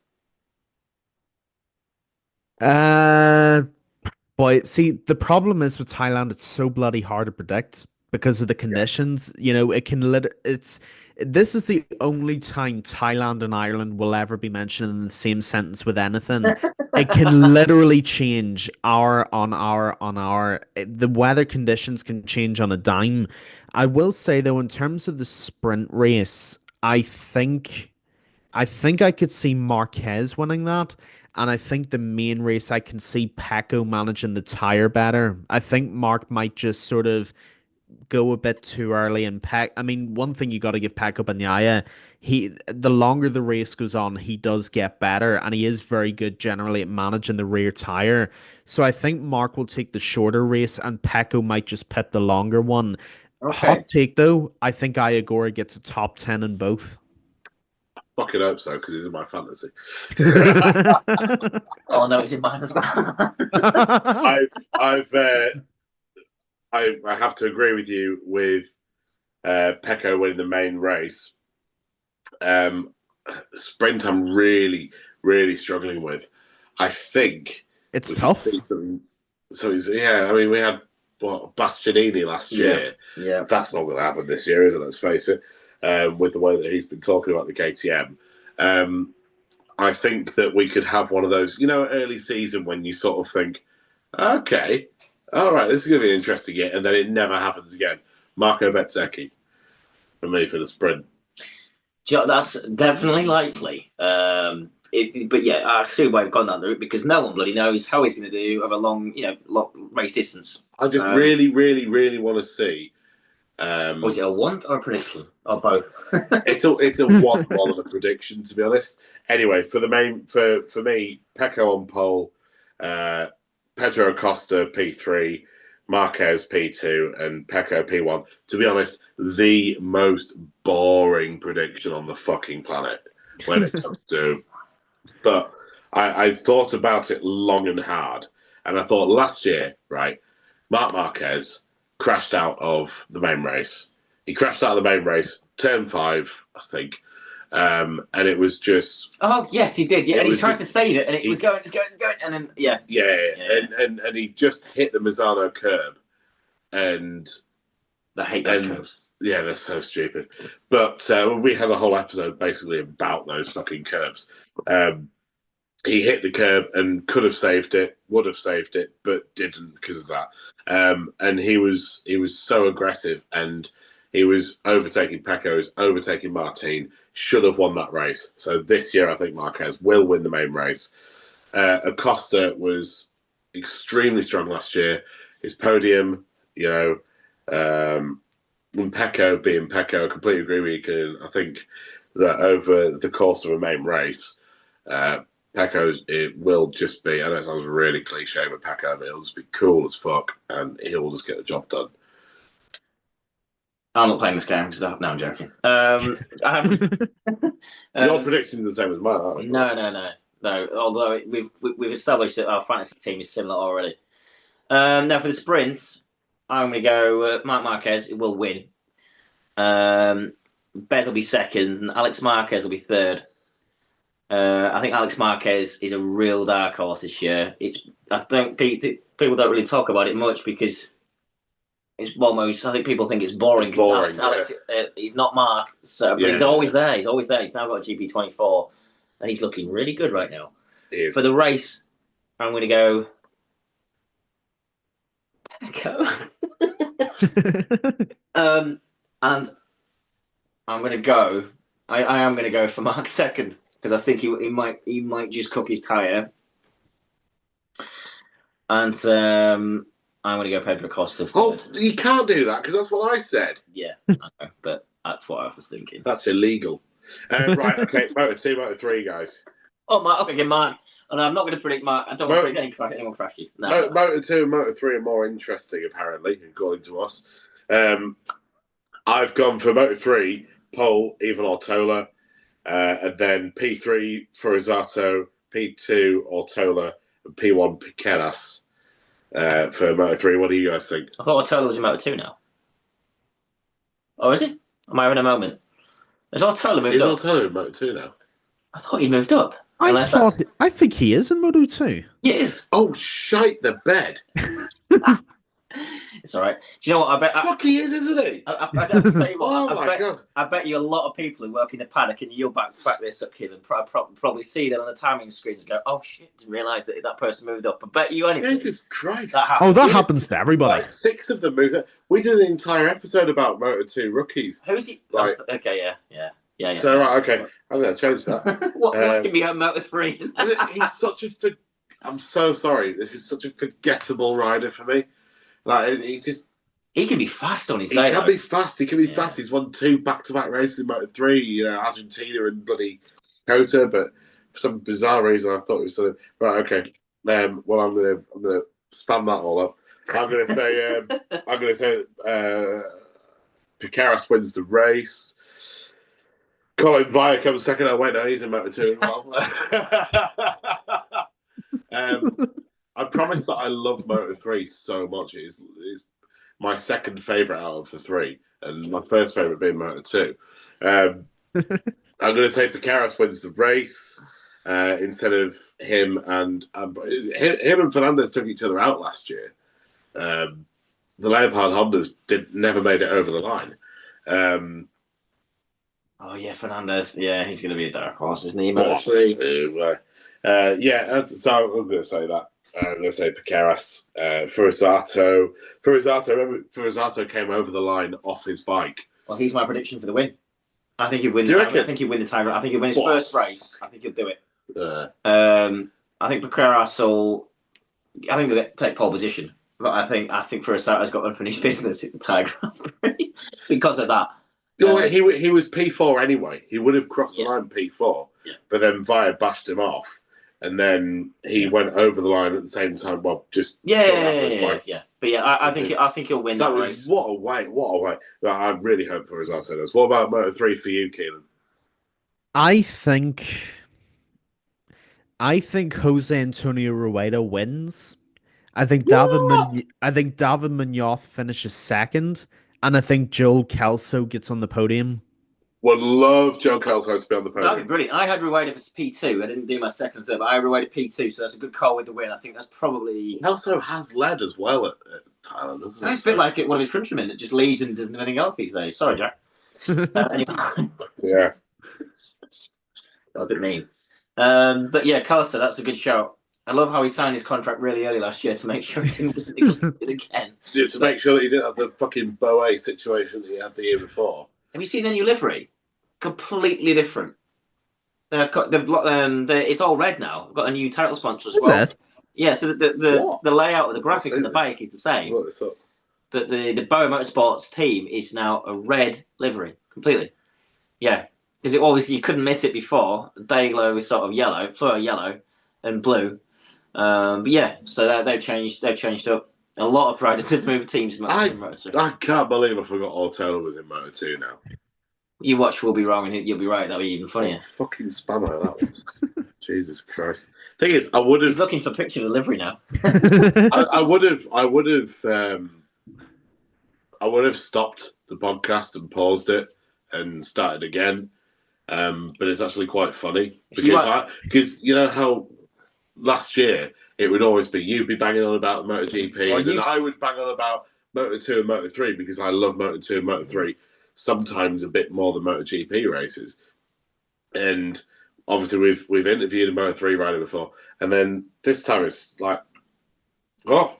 Boy, see, the problem is with Thailand, it's so bloody hard to predict because of the conditions. You know, this is the only time Thailand and Ireland will ever be mentioned in the same sentence with anything. It can literally change hour on hour on hour. The weather conditions can change on a dime. I will say though, in terms of the sprint race, I think I could see Marquez winning that. And I think the main race, I can see Pecco managing the tyre better. I think Mark might just sort of go a bit too early and I mean, one thing you got to give Pecco Bagnaia, the longer the race goes on, he does get better, and he is very good generally at managing the rear tyre. So I think Mark will take the shorter race, and Pecco might just pit the longer one. Okay. Hot take though, I think Iagora gets a top 10 in both. Fucking hope so, because it's in my fantasy. Oh no, it's in mine as well. I have to agree with you with Pecco winning the main race. Sprint, I'm really, really struggling with. I think it's tough. So I mean, we had Bastianini last year. Yeah, that's not going to happen this year, is it? Let's face it. With the way that he's been talking about the KTM. I think that we could have one of those, early season when you sort of think, okay, all right, this is going to be interesting yet, and then it never happens again. Marco Bezzecchi for me for the sprint. That's definitely likely. But yeah, I assume I've gone down the route because no one bloody knows how he's going to do over a long race distance. I just really, really, really want to see. Was it a want or a prediction or both? it's a want more than a prediction, to be honest. Anyway, for me, Pecco on pole, Pedro Acosta P3, Marquez P2, and Pecco P1. To be honest, the most boring prediction on the fucking planet when it comes to. But I thought about it long and hard, and I thought last year, right, Marc Marquez crashed out of the main race. He crashed out of the main race, turn 5, I think. And it was just... Oh, yes, he did. Yeah, and he tried to save it, and it was going, and then, yeah. And he just hit the Mazzano curb. And... I hate those curves. Yeah, they're so stupid. But we had a whole episode basically about those fucking curves. He hit the curb and could have saved it, would have saved it, but didn't because of that. And he was so aggressive, and he was overtaking Pecco, he was overtaking Martin, should have won that race. So this year, I think Marquez will win the main race. Acosta was extremely strong last year. his podium, and Pecco being Pecco. I completely agree with you, Keelin. I think that over the course of a main race, it will just be, I know it sounds really cliche, but Pecco, it'll just be cool as fuck, and he'll just get the job done. I'm not playing this game because no, I'm joking. Your prediction is the same as mine, aren't No. Although we've established that our fantasy team is similar already. Now for the sprints, I'm going to go Marc Marquez will win. Bez will be second, and Alex Marquez will be third. I think Alex Marquez is a real dark horse this year. People don't really talk about it much because it's almost. I think people think it's boring. It's boring. Alex, he's not Mark, so but he's always there. He's always there. He's now got a GP24, and he's looking really good right now. For the race, I'm going to go. And I'm going to go. I am going to go for Mark second because I think he might just cook his tire. And I'm going to go Pedro Costa. Oh, you can't do that because that's what I said. Yeah, I know, but that's what I was thinking. That's illegal. Right, okay, Moto2, Moto3, guys. Oh, Mark, okay, Mark. And I'm not going to predict Mark. I don't want to predict anyone crashes. No. Moto2 and Moto3 are more interesting, apparently, according to us. I've gone for Moto3, Pole, Ivan Ortola, and then P3 for Risato, P2 Ortola, and P1 Piqueras for Moto3. What do you guys think? I thought Ortola was in Moto2 now. Oh, is he? Am I having a moment? Is Ortola moved up? Is Ortola in Moto2 now? I thought he moved up. I think he is in Moto 2. He is. Oh, shite the bed. It's all right. Do you know what? Fuck, he is, isn't he? I tell you what, oh, my God. I bet you a lot of people who work in the paddock, and you'll back this up, Keelin, probably see that on the timing screens and go, oh, shit, didn't realise that person moved up. I bet you anyway. Jesus Christ. That happens to everybody. Like 6 of them moved up. We did an entire episode about Moto2 rookies. Who's he? Right. Okay, yeah. So, right, okay. I'm going to change that. What can be on Moto3? He's such a... I'm so sorry. This is such a forgettable rider for me. Like, he's just... He can be fast on his day. He can be fast. He's won 2 back-to-back races in Moto3, Argentina and bloody Kota, but for some bizarre reason I thought it was sort of... Right, okay. Well, I'm gonna spam that all up. I'm gonna say Piqueras wins the race. Colin Via comes second. Oh wait, no, he's in Moto2 as well. I promise that I love Moto3 so much. It is my second favourite out of the 3, and my first favourite being Moto2. I'm going to say Piqueras wins the race instead of him, and him and Fernandez took each other out last year. The Leopard Hondas never made it over the line. Oh yeah, Fernandez. Yeah, he's going to be a dark horse, isn't he? Moto3. So I'm going to say that. I'm going to say Piqueras. Furisato. Furisato came over the line off his bike. Well, he's my prediction for the win. I think he'll win. I think he'll win the title. I think he'll win his first race. I think he'll do it. I think Piqueras will. I think he'll take pole position, but I think Furisato's got unfinished business at the Tiger Grand Prix because of that. He was P4 anyway. He would have crossed the line P4, but then Via bashed him off. And then he went over the line at the same time. Well, just yeah. But I think he'll win that race. What a way! I really hope for Risato does. What about Moto3 for you, Keelin? I think Jose Antonio Rueda wins. I think David Munoz finishes second, and I think Joel Kelso gets on the podium. Would love Joe Kelso to be on the podium. That'd be brilliant. I had Rueda for P2. I didn't do my second and third, but I had Rueda P2, so that's a good call with the win. I think that's probably... Kelso has led as well at Thailand, doesn't he? It's a bit like one of his countrymen that just leads and doesn't do anything else these days. Sorry, Jack. Anyway. Yeah. A bit mean. But yeah, Kelso, that's a good shout. I love how he signed his contract really early last year to make sure he didn't it again. Yeah, to make sure that he didn't have the fucking Boe situation that he had the year before. Have you seen the new livery? Completely different. It's all red now. We've got a new title sponsor as well. Is it? Yeah, so the layout of the graphic on the bike is the same. Look this up. But the Boa Motorsports team is now a red livery completely. Yeah, because it always you couldn't miss it before. Dayglow was sort of yellow, fluoro yellow, and blue. But yeah, so they've changed up. A lot of riders have moved teams in Moto 2. I can't believe I forgot Ortona was in Moto 2 now. You watch Will Be Wrong and you'll be right. That'll be even funnier. Oh, fucking spammer that was. Jesus Christ. Thing is, I would have. He's looking for a picture of the livery now. I would have stopped the podcast and paused it and started again. But it's actually quite funny because you know how last year it would always be you'd be banging on about MotoGP and then I would bang on about Moto 2 and Moto 3 because I love Moto 2 and Moto 3 sometimes a bit more than MotoGP races. And obviously we've interviewed a Moto 3 rider before, and then this time it's like, how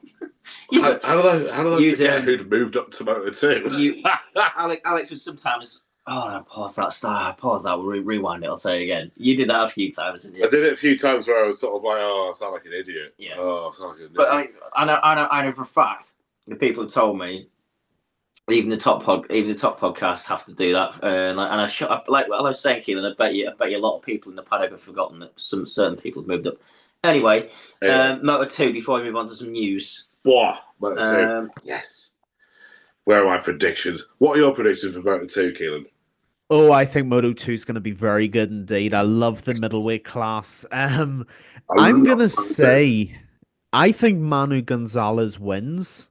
do they forget who'd moved up to Moto 2? Alex would sometimes. Oh, no, pause that, rewind it, I'll say it again. You did that a few times, didn't you? I did it a few times where I was sort of like, I sound like an idiot. Yeah. Oh, I sound like an idiot. But I know for a fact, the people told me, even the top podcasts have to do that. Like I was saying, Keelin, I bet you a lot of people in the paddock have forgotten that some certain people have moved up. Anyway, Moto 2, before we move on to some news. Moto 2. Yes. Where are my predictions? What are your predictions for Moto 2, Keelin? Oh, I think Moto 2 is going to be very good indeed. I love the middleweight class. I'm going to say, I think Manu Gonzalez wins.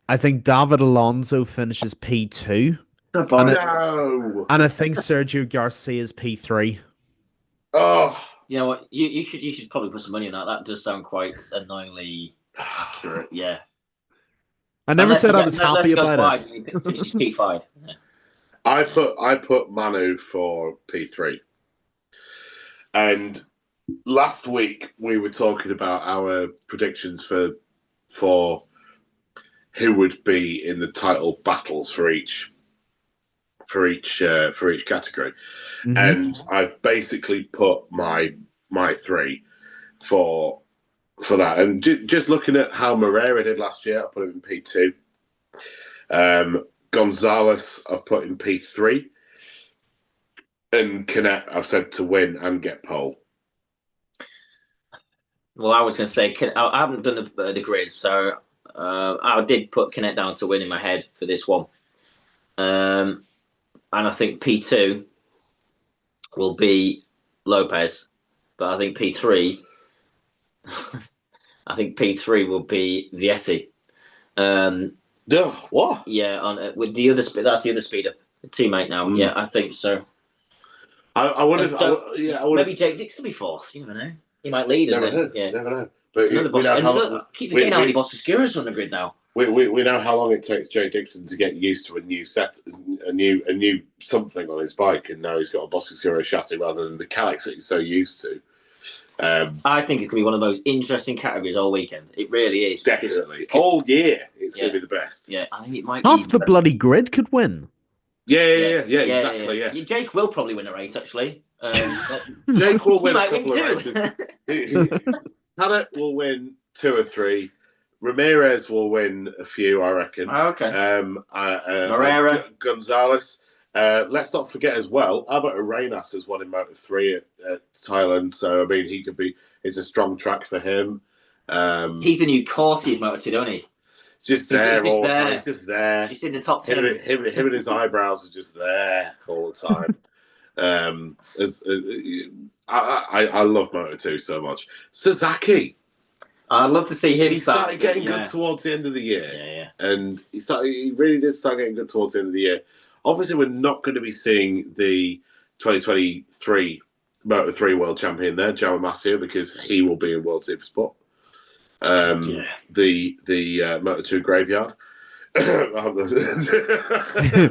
I think David Alonso finishes P2. And I think Sergio Garcia is P3. Oh. You know what? You should probably put some money on that. That does sound quite annoyingly accurate. Yeah. I never said I was happy about it. Finishes P5. Yeah. I put Manu for P3. And last week we were talking about our predictions for who would be in the title battles for each category. Mm-hmm. And I've basically put my 3 for that. And just looking at how Moreira did last year, I put him in P2. Gonzalez, I've put in P3. And Canet, I've said to win and get pole. Well, I was going to say, I haven't done the grid, so I did put Canet down to win in my head for this one. And I think P2 will be Lopez, but I think P3 will be Vietti. What? Yeah, with the other that's the other speeder, the teammate now. Mm. Yeah, I think so. I would have. Maybe Jake Dix will be fourth. You never know. He might lead. Never know. But keep forgetting how many Bosses on the grid now. We know how long it takes Jay Dixon to get used to a new set, a new something on his bike, and now he's got a Bosses chassis rather than the Calyx that he's so used to. I think it's going to be one of the most interesting categories all weekend. It really is. Definitely. All year, it's going to be the best. Yeah, I think it might. Half the bloody grid could win. Yeah, exactly. Yeah. Jake will probably win a race, actually. Jake will win a couple of races. Paddock will win 2 or 3. Ramirez will win a few, I reckon. Oh, okay. Moreira, Gonzalez. Let's not forget as well, Albert Arenas has won in Moto 3 at Thailand, so I mean it's a strong track for him. He's the new Corsi in Moto 2, don't he? It's just there all the time. It's just there. Just in the top 10. Him and his eyebrows are just there all the time. I love Moto 2 so much. Sasaki. I'd love to see him. He started getting good towards the end of the year. Yeah. And he really did start getting good towards the end of the year. Obviously, we're not going to be seeing the 2023 Moto 3 World Champion there, Jaume Masia, because he will be in World Supersport. The Moto 2 graveyard.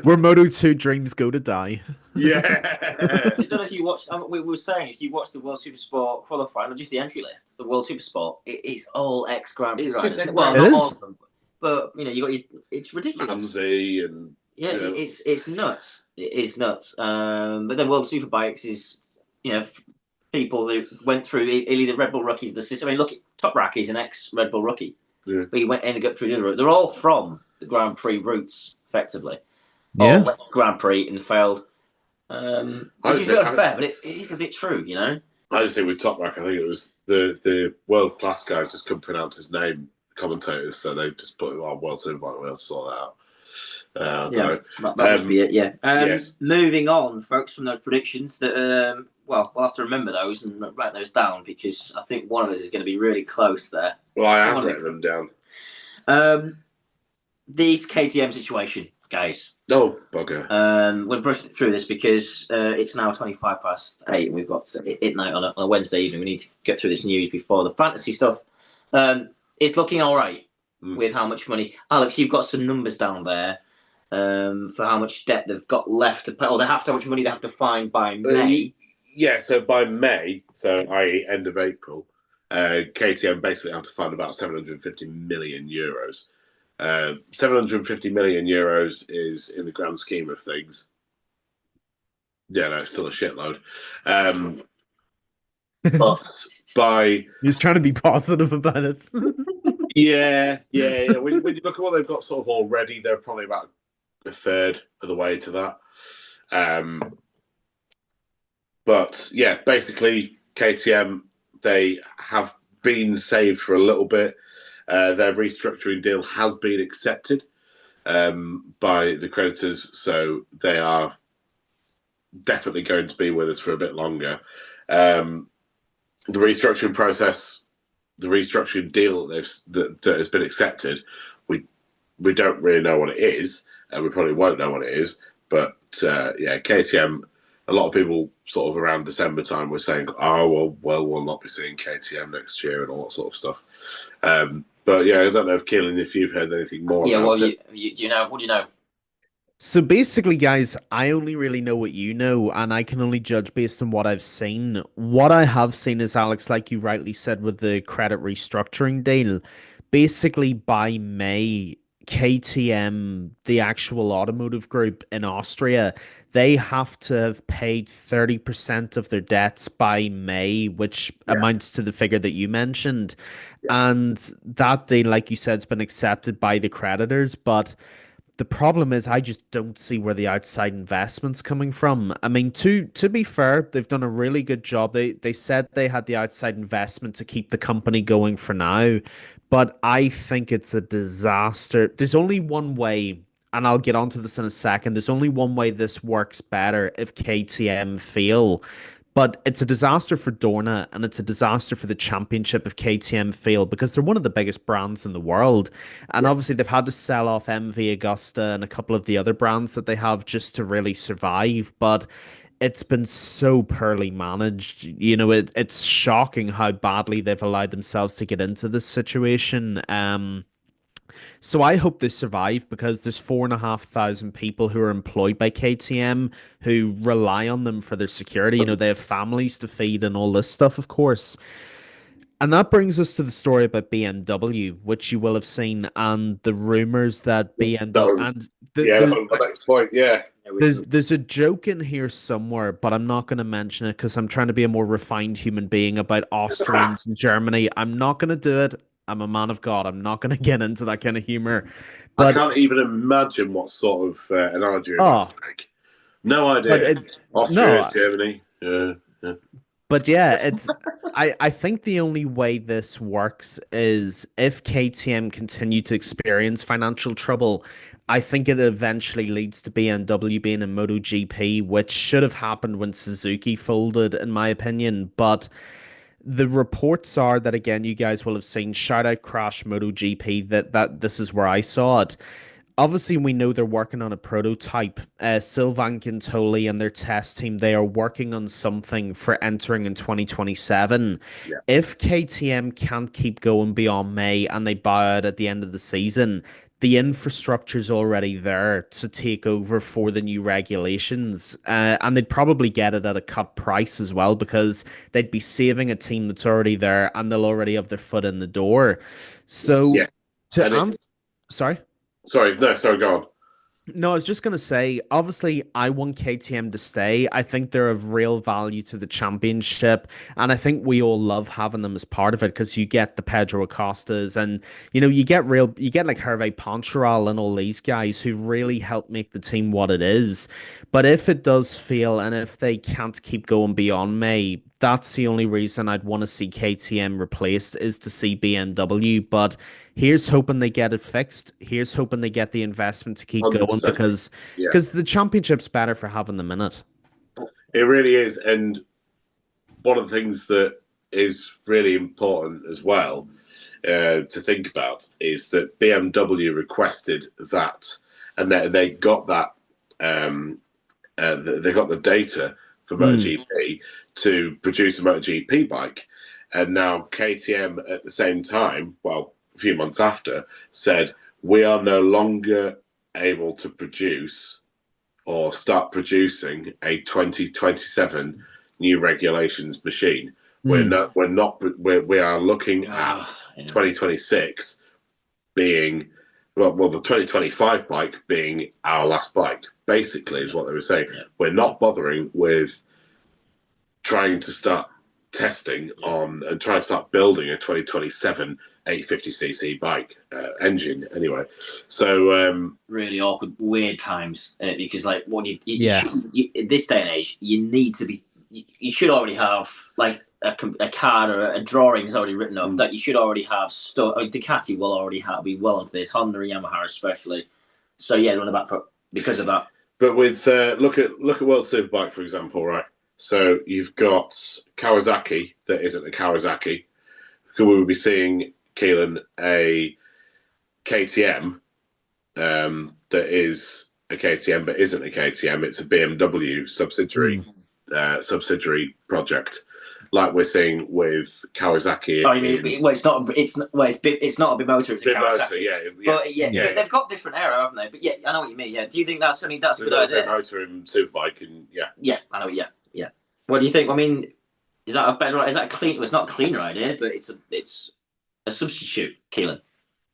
Where Moto 2 dreams go to die. Yeah. I don't know if you watched. We were saying if you watch the World Supersport qualifying, not just the entry list, the World Supersport, it is all ex Grand Prix riders. Well, not all of them, but you got it's ridiculous. Ramsey and it's nuts. It is nuts. But then World Superbikes is people that went through either Red Bull rookies of the system. I mean, look, Toprak is an ex-Red Bull rookie. Yeah. But he went in and got through the other route. They're all from the Grand Prix routes, effectively. Yeah. All went to Grand Prix and failed. Which is really fair, but it is a bit true, you know? I just think with Toprak, I think it was the world-class guys just couldn't pronounce his name, commentators, so they just put it on World Superbike. We'll sort that out. That must be it, yeah. Yes. Moving on, folks, from those predictions, that we'll have to remember those and write those down because I think one of us is going to be really close there. Well, I have written them down. This KTM situation, guys. Oh, bugger. We'll brush through this because it's now 8:25 and we've got it night on a Wednesday evening. We need to get through this news before the fantasy stuff. It's looking all right with how much money. Alex, you've got some numbers down there for how much debt they've got left to pay, or how much money they have to find by May. So by May, i.e. end of April, KTM basically have to fund about 750 million euros. 750 million euros is, in the grand scheme of things, it's still a shitload. But he's trying to be positive about it. yeah. When you look at what they've got sort of already, they're probably about a third of the way to that. But yeah, basically KTM, they have been saved for a little bit. Their restructuring deal has been accepted by the creditors, so they are definitely going to be with us for a bit longer. The restructuring process, the restructuring deal that has been accepted, we don't really know what it is, and we probably won't know what it is. But KTM, a lot of people sort of around December time were saying, "Oh well, we'll not be seeing KTM next year" and all that sort of stuff. But yeah, I don't know if Keelin, if you've heard anything more. Yeah, about it. Do you know? What do you know? So basically, guys, I only really know what you know, and I can only judge based on what I've seen. What I have seen is, Alex, like you rightly said, with the credit restructuring deal, basically by May, KTM, the actual automotive group in Austria, they have to have paid 30% of their debts by May, which amounts to the figure that you mentioned. Yeah. And that deal, like you said, has been accepted by the creditors, but the problem is I just don't see where the outside investment's coming from. I mean, to be fair, they've done a really good job. They said they had the outside investment to keep the company going for now, but I think it's a disaster. There's only one way, and I'll get onto this in a second. There's only one way this works better if KTM fail. But it's a disaster for Dorna, and it's a disaster for the championship if KTM fail, because they're one of the biggest brands in the world. And obviously they've had to sell off MV Agusta and a couple of the other brands that they have just to really survive. But it's been so poorly managed. You know, it's shocking how badly they've allowed themselves to get into this situation. So I hope they survive, because there's 4,500 people who are employed by KTM who rely on them for their security. You know, they have families to feed and all this stuff, of course. And that brings us to the story about BMW, which you will have seen, and the rumors that BMW... That was my next point, yeah. There's a joke in here somewhere, but I'm not going to mention it because I'm trying to be a more refined human being about Austrians in Germany. I'm not going to do it. I'm a man of God. I'm not going to get into that kind of humor. But I can't even imagine what sort of analogy it's like. No idea. Austria, Germany. Yeah. But yeah, I think the only way this works is if KTM continue to experience financial trouble. I think it eventually leads to BMW being in MotoGP, which should have happened when Suzuki folded, in my opinion. But the reports are that, again, you guys will have seen, shout out Crash MotoGP, that this is where I saw it. Obviously, we know they're working on a prototype. Sylvain Guintoli and their test team, they are working on something for entering in 2027. Yeah. If KTM can't keep going beyond May and they bow out at the end of the season, the infrastructure's already there to take over for the new regulations. And they'd probably get it at a cut price as well, because they'd be saving a team that's already there and they'll already have their foot in the door. So, Sorry, go on. No, I was just going to say, obviously, I want KTM to stay. I think they're of real value to the championship. And I think we all love having them as part of it because you get the Pedro Acostas and, you get like Hervé Poncharal and all these guys who really help make the team what it is. But if it does fail and if they can't keep going beyond May, that's the only reason I'd want to see KTM replaced is to see BMW. But here's hoping they get it fixed. Here's hoping they get the investment to keep going 100%. because Yeah. the championship's better for having them in it. It really is. And one of the things that is really important as well to think about is that BMW requested that, and they got that. They got the data for MotoGP to produce a MotoGP bike, and now KTM at the same time, well, a few months after, said we are no longer able to produce or start producing a 2027 new regulations machine. We are looking at 2026 being the 2025 bike being our last bike, basically, is what they were saying. Yeah. We're not bothering with trying to start testing on and trying to start building a 2027 850cc bike engine anyway. So really awkward, weird times because like what you in this day and age, you need to be. You should already have like a card or a drawing is already written up that you should already have stuff. Ducati will already be well onto this. Honda and Yamaha especially. So yeah, they're on the back foot because of that. But with look at World Superbike for example, right? So you've got Kawasaki that isn't a Kawasaki. Could we be seeing Keelin a KTM that is a KTM but isn't a KTM? It's a BMW subsidiary project, like we're seeing with Kawasaki. Oh, you mean, well, it's not a Bimoto, it's a Kawasaki. Yeah, they've got different era, haven't they? But yeah, I know what you mean. Yeah, do you think that's? I mean, that's a good idea. Bimoto and Superbike, and yeah, I know. Yeah. What do you think? I mean, is that a better? Is that a clean? Well, it's not a cleaner idea, but it's a substitute, Keelin.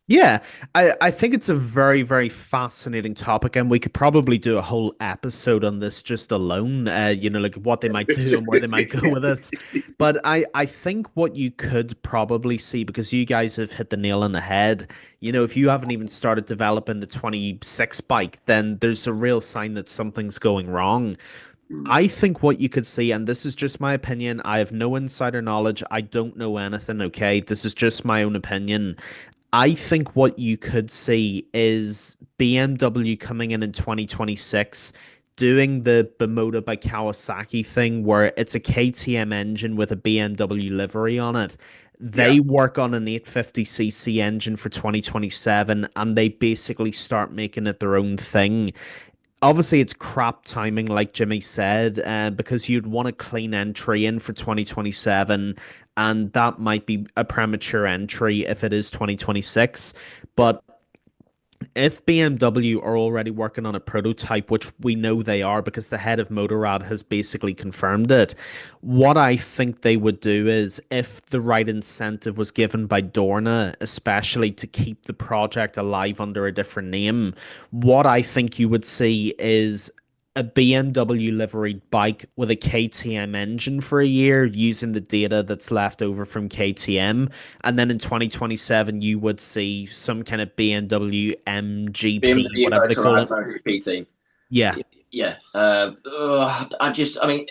Yeah, I think it's a very, very fascinating topic, and we could probably do a whole episode on this just alone, like what they might do and where they might go with this. But I think what you could probably see, because you guys have hit the nail on the head, if you haven't even started developing the 26 bike, then there's a real sign that something's going wrong. I think what you could see, and this is just my opinion, I have no insider knowledge, I don't know anything, okay? This is just my own opinion. I think what you could see is BMW coming in 2026, doing the Bimoto by Kawasaki thing where it's a KTM engine with a BMW livery on it. They work on an 850cc engine for 2027 and they basically start making it their own thing. Obviously, it's crap timing, like Jimmy said, because you'd want a clean entry in for 2027, and that might be a premature entry if it is 2026. But if BMW are already working on a prototype, which we know they are because the head of Motorrad has basically confirmed it, what I think they would do is, if the right incentive was given by Dorna, especially to keep the project alive under a different name, what I think you would see is a BMW liveried bike with a KTM engine for a year using the data that's left over from KTM. And then in 2027, you would see some kind of BMW MGP, whatever they call it. MotoGP team. Yeah. Yeah. I mean,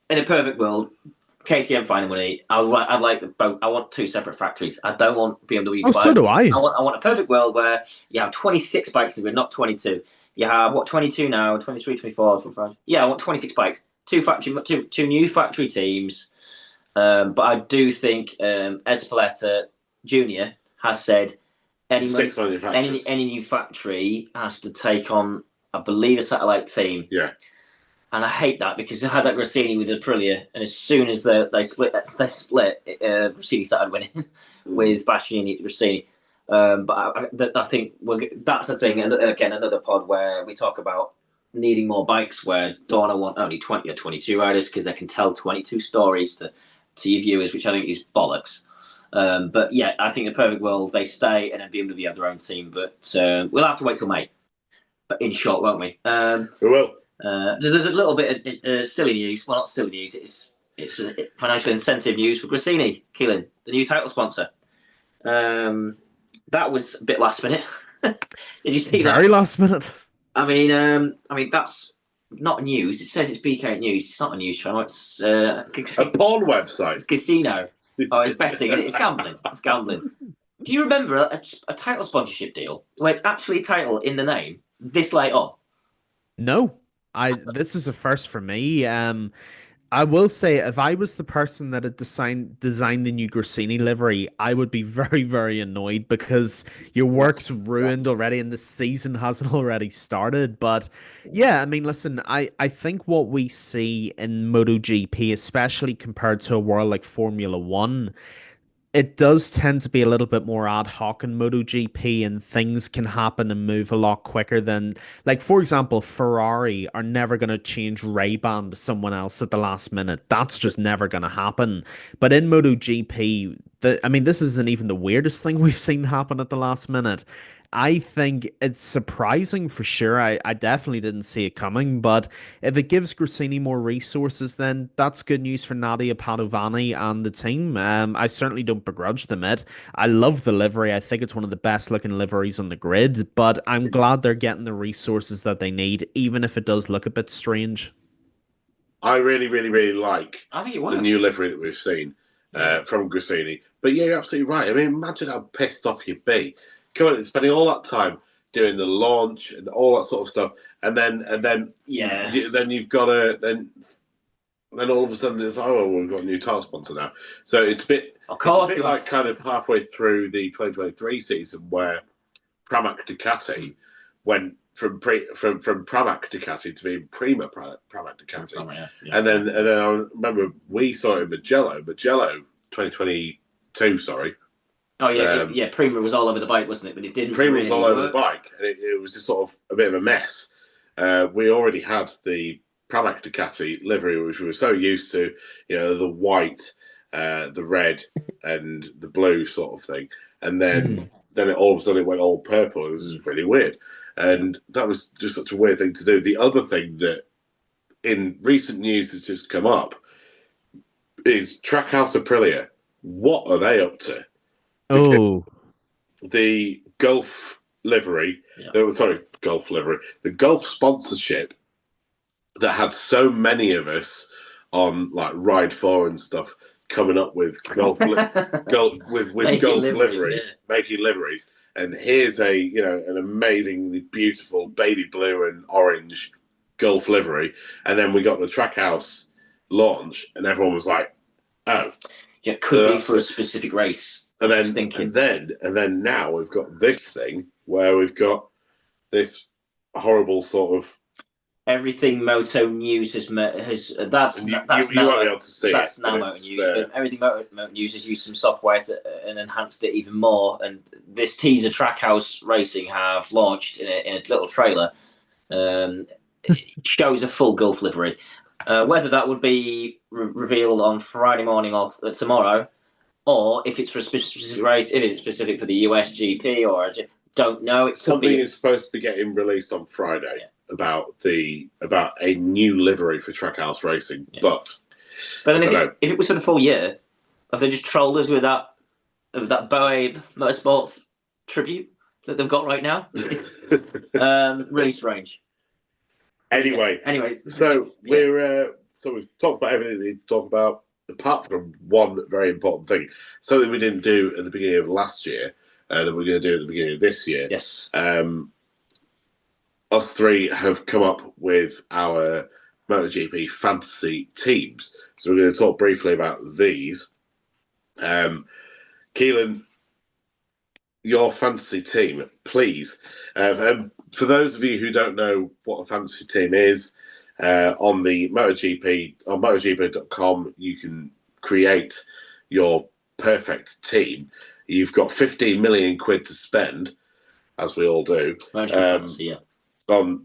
in a perfect world, KTM finding money. I'd like the both. I want two separate factories. I don't want BMW. Oh, so do I. I want a perfect world where you have 26 bikes, but not 22. You have, 22 now, 23, 24, 25. Yeah, I want 26 bikes. Two new factory teams. But I do think Ezpeleta Jr. has said any new factory has to take on, I believe, a satellite team. Yeah. And I hate that because they had that Rossini with Aprilia, and as soon as they split, Rossini started winning with Bastianini Rossini. But I think that's a thing. And again, another pod where we talk about needing more bikes, where Dorna want only 20 or 22 riders because they can tell 22 stories to your viewers, which I think is bollocks. But yeah, I think in the perfect world they stay and then BMW have their own team. But we'll have to wait till May. in short, won't we? We will. There's a little bit of silly news. Well, not silly news. It's a financial incentive news for Gresini, Keelin, the new title sponsor. That was a bit last minute. Did you see that? Very last minute. I mean, that's not news. It says it's BK News. It's not a news channel. It's a porn website. It's casino. Oh, it's betting. It's gambling. It's gambling. Do you remember a title sponsorship deal where it's actually title in the name this late on? No, this is a first for me. I will say, if I was the person that had designed the new Gresini livery, I would be very, very annoyed because your work's ruined already and the season hasn't already started. But yeah, I mean, listen, I think what we see in MotoGP, especially compared to a world like Formula One, it does tend to be a little bit more ad hoc in MotoGP, and things can happen and move a lot quicker than, like, for example, Ferrari are never going to change Ray-Ban to someone else at the last minute. That's just never going to happen. But in MotoGP, this isn't even the weirdest thing we've seen happen at the last minute. I think it's surprising for sure. I definitely didn't see it coming, but if it gives Gresini more resources, then that's good news for Nadia Padovani and the team. I certainly don't begrudge them it. I love the livery. I think it's one of the best looking liveries on the grid, but I'm glad they're getting the resources that they need, even if it does look a bit strange. I really, really, really like I think it works. The new livery that we've seen from Gresini. But yeah, you're absolutely right. I mean, imagine how pissed off you'd be. Come on, spending all that time doing the launch and all that sort of stuff, and then you've got to then all of a sudden it's we've got a new title sponsor now. So it's a bit like kind of halfway through the 2023 season where Pramac Ducati went from Pramac Ducati to being Prima Pramac Ducati, and then I remember we saw it in Mugello 2022. Sorry. Oh yeah, Prima was all over the bike, wasn't it? But it didn't. Prima really was all over the bike, and it was just sort of a bit of a mess. We already had the Pramac Ducati livery, which we were so used to, the white, the red, and the blue sort of thing, and then all of a sudden it went all purple. It was just really weird, and that was just such a weird thing to do. The other thing that in recent news has just come up is Trackhouse Aprilia. What are they up to? The Gulf livery, the Gulf sponsorship that had so many of us on like Ride 4 and stuff coming up with Gulf liveries, making liveries. And here's an amazingly beautiful baby blue and orange Gulf livery. And then we got the Trackhouse launch, and everyone was like, "Oh, yeah, could be for a specific race." And then now we've got this thing where we've got this horrible sort of everything Moto News has that's you now won't be able to see that's it, now Moto News. But everything Moto News has used some software and enhanced it even more. And this teaser Trackhouse Racing have launched in a little trailer. It shows a full Gulf livery. Whether that would be revealed on Friday morning or tomorrow, or if it's for a specific race, if it's specific for the US GP, or I don't know. Something is supposed to be getting released on Friday about a new livery for Trackhouse Racing, but then if it was for the full year, have they just trolled us with that Boabe Motorsports tribute that they've got right now? Really strange. Anyways, so we've talked about everything we need to talk about, apart from one very important thing, something we didn't do at the beginning of last year, that we're going to do at the beginning of this year. Yes. Us three have come up with our MotoGP fantasy teams. So we're going to talk briefly about these. Keelin, your fantasy team, please. For those of you who don't know what a fantasy team is, on the MotoGP, on MotoGP.com, you can create your perfect team. You've got 15 million quid to spend, as we all do, on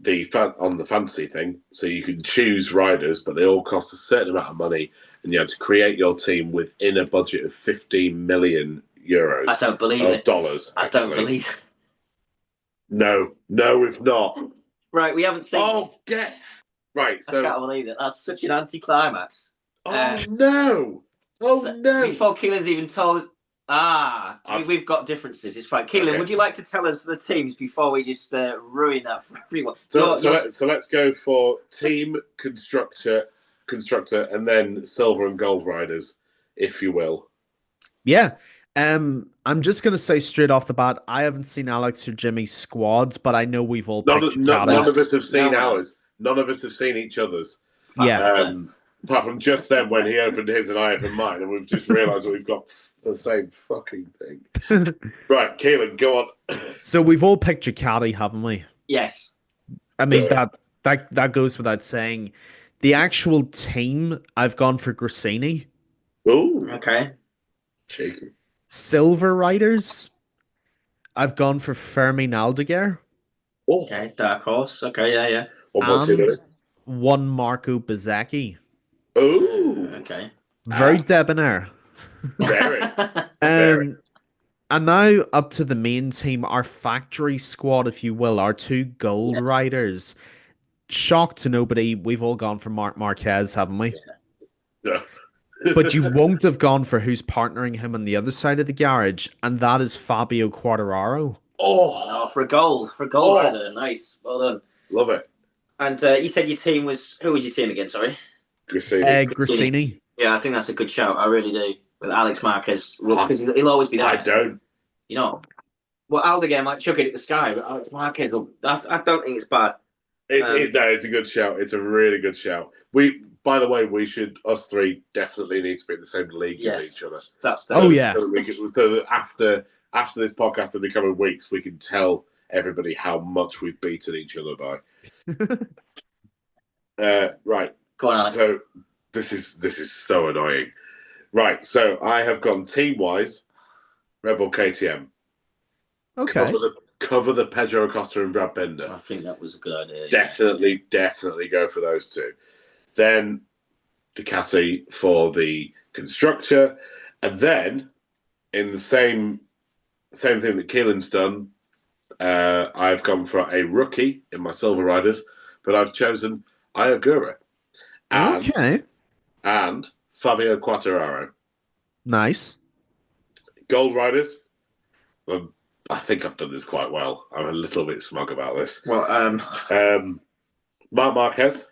the fantasy thing. So you can choose riders, but they all cost a certain amount of money, and you have to create your team within a budget of 15 million euros. I don't believe it. Dollars. I don't believe it. No, we've not. Right, we haven't seen. Oh, get right. I So, can't believe it. That's such an anticlimax. no! Oh no! Before Keelan's even told us. We've got differences. It's fine. Keelan, would you like to tell us the teams before we just ruin that for everyone? So let's go for team constructor, and then silver and gold riders, if you will. Yeah. I'm just gonna say straight off the bat, I haven't seen Alex or Jimmy's squads, but I know we've all None picked of us have seen ours. None of us have seen each other's. Yeah. Apart from just then when he opened his and I opened mine, and we've just realised that we've got the same fucking thing. Right, Keelan, go on. So we've all picked Ducati, haven't we? Yes. I mean that goes without saying. The actual team, I've gone for Grassini. Oh, okay. Cheeky. Silver riders, I've gone for Fermin Aldeguer. Oh. Okay, dark horse. Okay, yeah. And one Marco Bezzecchi. Oh, okay. Very debonair. Very. And now up to the main team, our factory squad, if you will, our two gold riders. Shock to nobody, we've all gone for Marc Marquez, haven't we? Yeah. But you won't have gone for who's partnering him on the other side of the garage, and that is Fabio Quartararo. Oh, for a gold rider. Nice. Well done. Love it. And you said your team was... Who was your team again, sorry? Grassini. Yeah, I think that's a good shout. I really do. With Alex Marquez. Because he'll always be there. I don't. You know. Well, Aldeguer might chuck it at the sky, but Alex Marquez I don't think it's bad. It's a good shout. It's a really good shout. By the way, us three definitely need to be in the same league as each other. Yeah. So that after this podcast in the coming weeks, we can tell everybody how much we've beaten each other by. Right. Go on, Alex. So this is so annoying. Right. So I have gone team wise, Red Bull KTM. Okay. Cover the Pedro Acosta and Brad Binder. I think that was a good idea. Definitely go for those two. Then Ducati for the constructor, and then in the same thing that Keelan's done, I've gone for a rookie in my silver riders, but I've chosen Ayagura and Fabio Quartararo. Nice. Gold riders. I think I've done this quite well. I'm a little bit smug about this. Well, Marc Marquez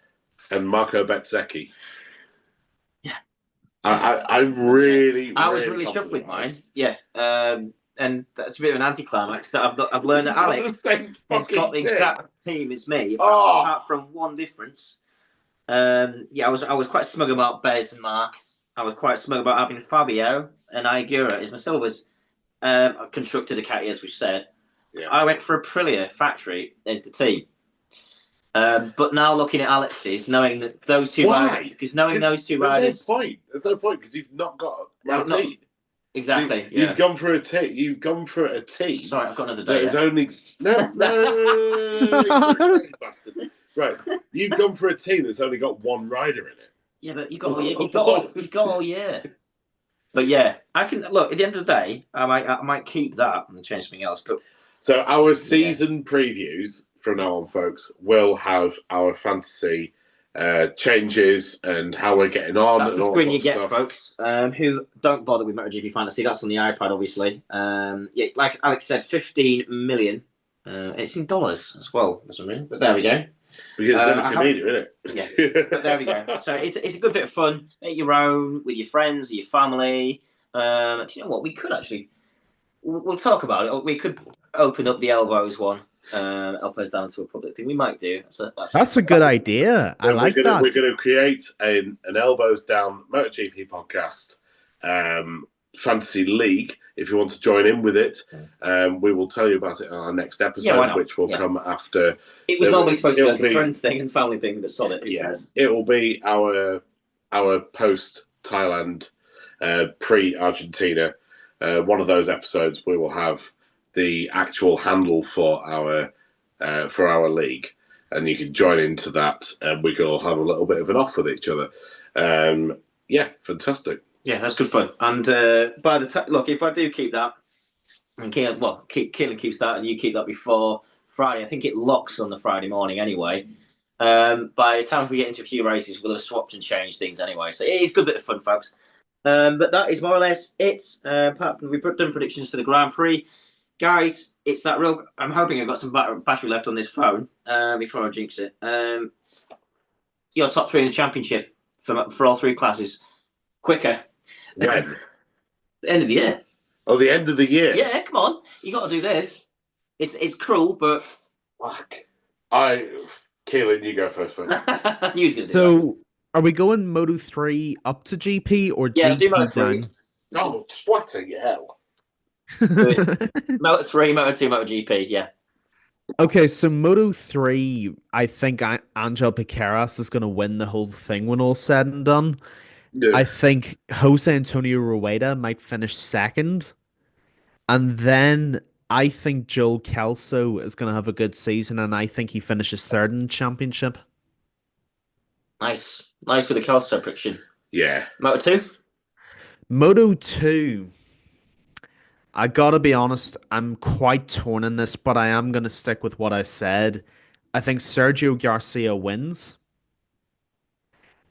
and Marco Bezzecchi. Yeah. I was really chuffed with mine. Yeah. And that's a bit of an anticlimax that I've learned that Alex has got the exact team as me, apart from one difference. I was quite smug about Bez and Mark. I was quite smug about having Fabio and Ayagura as my silvers. Constructed Ducati, as we said. Yeah. I went for Aprilia factory as the team. But now looking at Alex's, knowing that those two riders, there's no point because you've not got a team. Exactly. So you've gone for a team. You've gone for a team. Sorry, I've got another day. There's only right. You've gone for a team that's only got one rider in it. Yeah, but you've got all year. But yeah, I can look. At the end of the day, I might keep that and change something else. But so our season previews from now on, folks, will have our fantasy changes and how we're getting on. That's and the all screen you get, stuff. Folks. Who don't bother with MotoGP Fantasy? That's on the iPad, obviously. Like Alex said, 15 million. It's in dollars as well, for some reason. But there we go. Because it's limited media, isn't it? Yeah, but there we go. So it's a good bit of fun. Make your own with your friends, or your family. Do you know what? We could actually. We'll talk about it. We could open up the elbows one. Elbows down to a public thing. We might do. That's a good idea. I like that. We're going to create an elbows down MotoGP podcast fantasy league. If you want to join in with it, we will tell you about it on our next episode, which will come after. It was normally supposed to be a friends thing and family thing, but solid. Yes, it will be our post Thailand, pre Argentina. One of those episodes, we will have the actual handle for our league, and you can join into that, and we can all have a little bit of an off with each other. Fantastic. Yeah, that's good fun. And by the time, look, if I do keep that, and Keelan keeps that, and you keep that before Friday. I think it locks on the Friday morning anyway. By the time we get into a few races, we'll have swapped and changed things anyway. So it is a good bit of fun, folks. But that is more or less it. We've done predictions for the Grand Prix. Guys, it's that real... I'm hoping I've got some battery left on this phone before I jinx it. Your top 3 in the championship for all 3 classes. Quicker. When? The end of the year. Oh, the end of the year? Yeah, come on. You got to do this. It's cruel, but... Fuck. Keelin, you go first, mate. So, are we going Moto 3 up to GP or GP GP do Moto 3. down? Oh, sweating hell. Moto 3, Moto 2, MotoGP, yeah. Okay, so Moto 3, I think Angel Piqueras is going to win the whole thing when all's said and done. Yeah. I think Jose Antonio Rueda might finish second. And then I think Joel Kelso is going to have a good season, and I think he finishes third in the championship. Nice with the Kelso prediction. Yeah. Moto 2? Moto 2. I gotta be honest, I'm quite torn in this, but I am going to stick with what I said. I think Sergio Garcia wins.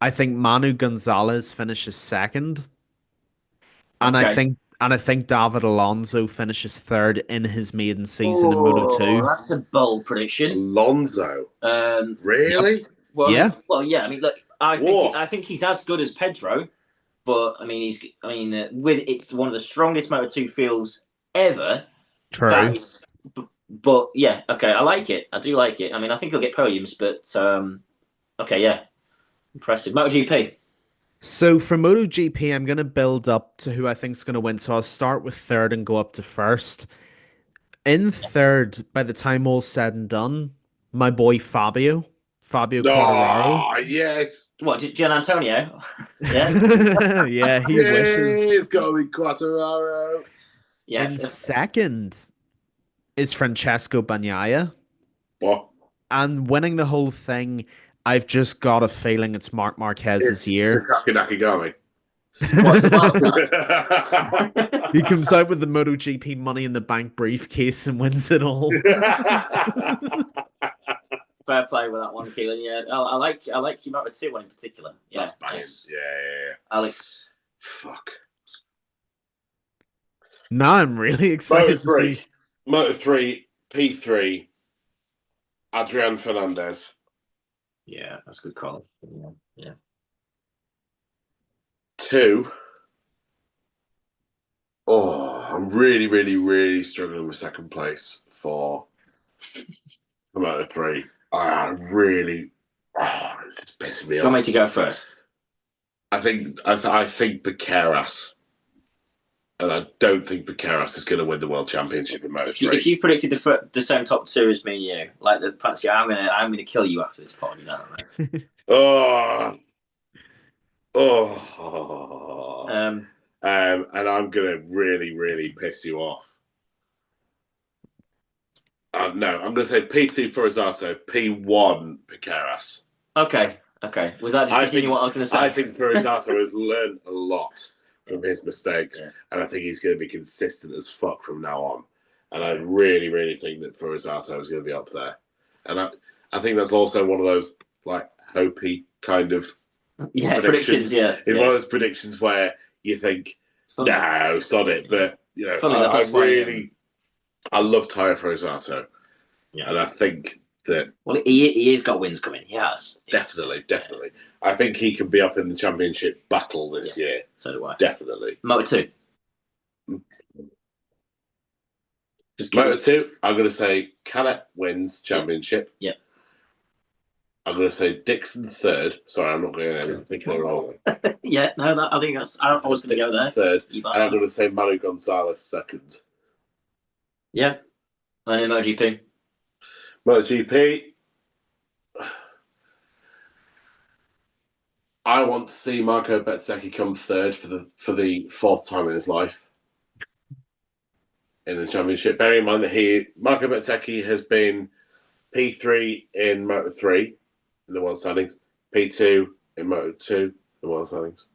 I think Manu Gonzalez finishes second. And Okay. I think David Alonso finishes third in his maiden season in Moto 2. That's a bold prediction. Alonso. Really? Yep. Well, Yeah. I mean, look, I think he's as good as Pedro, but I mean, it's one of the strongest Moto 2 fields ever. True. But yeah, okay, I like it. I do like it. I mean, I think he'll get podiums, but okay, yeah, impressive. MotoGP. So for MotoGP, I'm going to build up to who I think is going to win. So I'll start with third and go up to first. In third, by the time all's said and done, my boy Fabio Quartararo. Oh, yes. What, Gian Antonio? Yeah. Yeah, he wishes. It's got to be Quartararo. Yeah. In second is Francesco Bagnaia. What? And winning the whole thing, I've just got a feeling it's Marc Marquez's year. Taki Nakagami. He comes out with the MotoGP Money in the Bank briefcase and wins it all. Fair play with that one, Keelin. Yeah, I like your Moto 2 one in particular. Yeah, that's banging. nice. Yeah. Alex. Fuck. Now I'm really excited to see. Moto 3, P3, Adrian Fernandez. Yeah, that's a good call. Yeah. 2. Oh, I'm really, really, really struggling with second place for Moto 3. It's pissing me off. Do you want me to go first? I think Piqueras, and I don't think Piqueras is going to win the World Championship in Moto 3. If you predicted the same top 2 as me and you, like the fancy, I'm gonna kill you after this pod. You know what I mean? And I'm going to really, really piss you off. No, I'm going to say P2 for Rosato, P1 Piqueras. Okay. Was that just what I was going to say? I think Rosato has learned a lot from his mistakes, and I think he's going to be consistent as fuck from now on. And I really, really think that Rosato is going to be up there. And I think that's also one of those like hopey kind of predictions. Yeah, it's one of those predictions where you think, no, sod it. But you know, I love Tyre Rosato, and I think that he has got wins coming. He has definitely. I think he can be up in the championship battle this year. So do I. Definitely. Moto 2. Moto 2, I'm going to say Canet wins championship. Yeah. I'm going to say Dixon third. Sorry, I'm not going to think of the role. Yeah, no, I think that's. I was going to go there. Third, and I'm going to say Manu Gonzalez second. Yeah, and then MotoGP. MotoGP. I want to see Marco Bezzecchi come third for the fourth time in his life in the championship. Bearing in mind that Marco Bezzecchi has been P3 in Moto 3 in the world standings, P2 in Moto 2 in the world standings,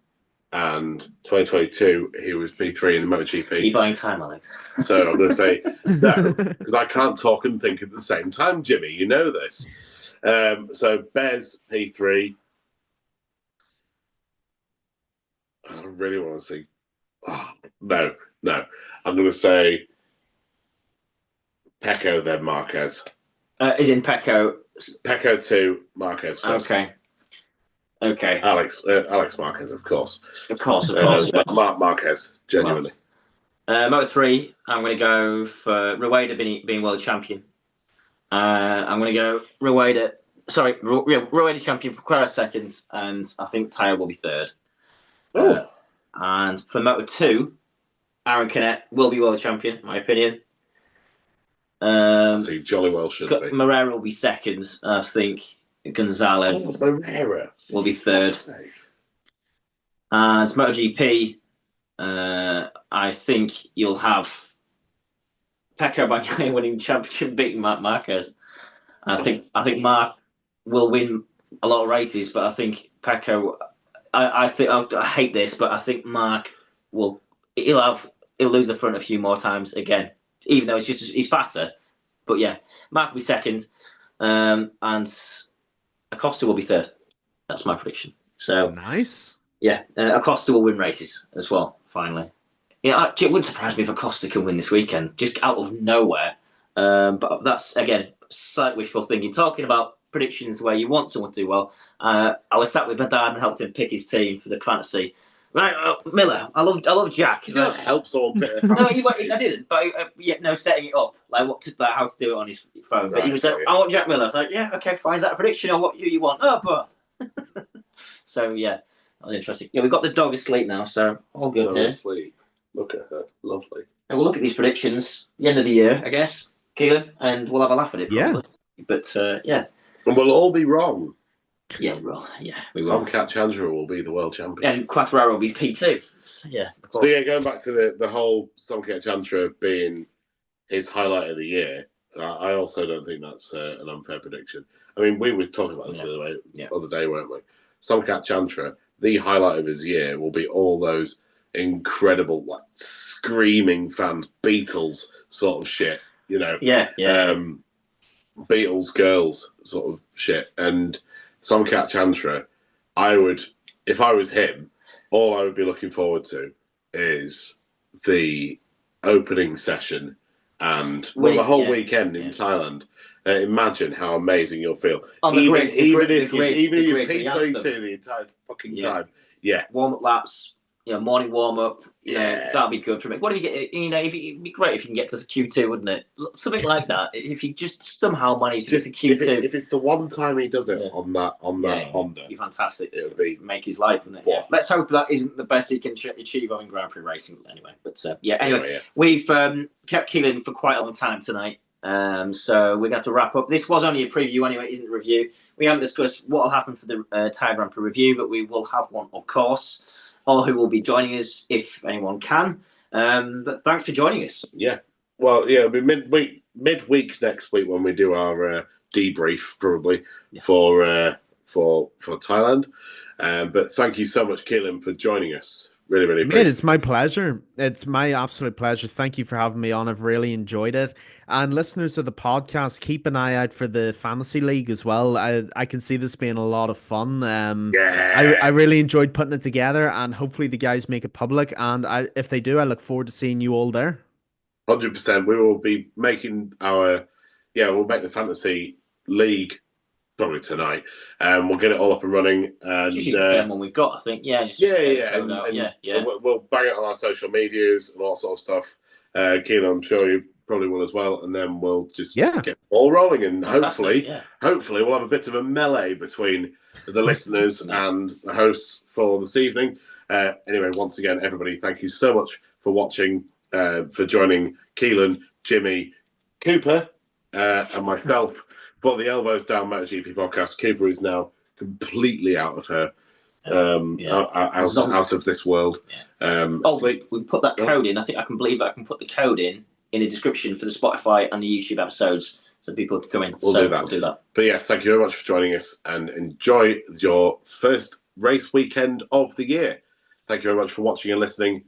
and 2022 he was P3 in the MotoGP. Are you buying time, Alex? So I'm going to say no, because I can't talk and think at the same time, Jimmy. You know this. So Bez P3. I really want to see. Oh, no. I'm going to say Pecco, then Marquez. Is in Pecco. Pecco 2, Marquez first. Okay. Alex Marquez, of course. Of course. Marquez, genuinely. Moto 3, I'm going to go for Rueda being world champion. I'm going to go Rueda champion, Pereira second, and I think Tyre will be third. And for Moto 2, Aaron Canet will be world champion, in my opinion. I see, jolly well should be. Moreira will be second. I think Gonzalez will be third. And MotoGP, I think you'll have Pecco Bagnaia winning championship, beating Marc Marquez. I think Marc will win a lot of races, but I think Pecco. I hate this, but I think Marc will. He'll lose the front a few more times again, even though he's faster. But yeah, Marc will be second, and Acosta will be third. That's my prediction. So nice. Yeah, Acosta will win races as well. Finally, yeah, it wouldn't surprise me if Acosta can win this weekend, just out of nowhere. But that's again slight wishful thinking. Talking about predictions where you want someone to do well, I was sat with my dad and helped him pick his team for the fantasy. Right, Miller, I love Jack. You don't help someone pick. No, I didn't. But setting it up, like how to do it on his phone. But he was like, I want Jack Miller. I was like, yeah, okay, fine. Is that a prediction or what you want? Oh, but so yeah, that was interesting. Yeah, we've got the dog asleep now, so all good here. Asleep. Look at her, lovely. And we'll look at these predictions the end of the year, I guess, Keelin, and we'll have a laugh at it. Probably. Yeah. But yeah, and we'll all be wrong. Yeah, we will. Somcat Chandra will be the world champion. And Quattraro will be P2. Yeah. So yeah, going back to the whole Somcat Chandra being his highlight of the year, I also don't think that's an unfair prediction. I mean, we were talking about this the other day, weren't we? Somcat Chandra, the highlight of his year will be all those incredible, like, screaming fans, Beatles sort of shit, you know? Yeah. Beatles, girls sort of shit. And Somcat Chandra, if I was him, all I would be looking forward to is the opening session and the whole weekend in Thailand. Imagine how amazing you'll feel. Even if you're P22 the entire fucking time. Yeah. Warm-up laps, morning warm-up. That'd be good for me. What if you get, it'd be great if you can get to the Q2, wouldn't it? Something like that. If you just somehow manage to get to Q2. If it's the one time he does it on that Honda, it'd be fantastic. It would be make his life, wouldn't it? Yeah. Let's hope that isn't the best he can achieve on Grand Prix racing anyway. But we've kept Keelin for quite a long time tonight. So we're going to have to wrap up. This was only a preview anyway, it isn't a review. We haven't discussed what will happen for the Thai Grand Prix review, but we will have one, of course. All who will be joining us, if anyone can. But thanks for joining us. Yeah. Well, it'll be midweek next week when we do our debrief, probably for Thailand. But thank you so much, Keelin, for joining us. Really, really appreciate it. It's my pleasure. It's my absolute pleasure. Thank you for having me on. I've really enjoyed it. And listeners of the podcast, keep an eye out for the Fantasy League as well. I can see this being a lot of fun. I really enjoyed putting it together, and hopefully the guys make it public. And if they do, I look forward to seeing you all there. 100%. We will be making we'll make the Fantasy League probably tonight. We'll get it all up and running. And just use the one we've got, I think. We'll bang it on our social medias and all sort of stuff. Keelan, I'm sure you probably will as well. And then we'll just get it all rolling. And hopefully we'll have a bit of a melee between the listeners and the hosts for this evening. Anyway, once again, everybody, thank you so much for watching, for joining Keelan, Jimmy, Cooper, and myself. Put the Elbows Down MotoGP podcast. Cooper is now completely out of her, out of this world. We put that code in. I think I can put the code in the description for the Spotify and the YouTube episodes, so people can come in. We'll do that. But yes, thank you very much for joining us, and enjoy your first race weekend of the year. Thank you very much for watching and listening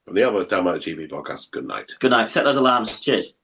from the Elbows Down MotoGP podcast. Good night. Good night. Set those alarms. Cheers.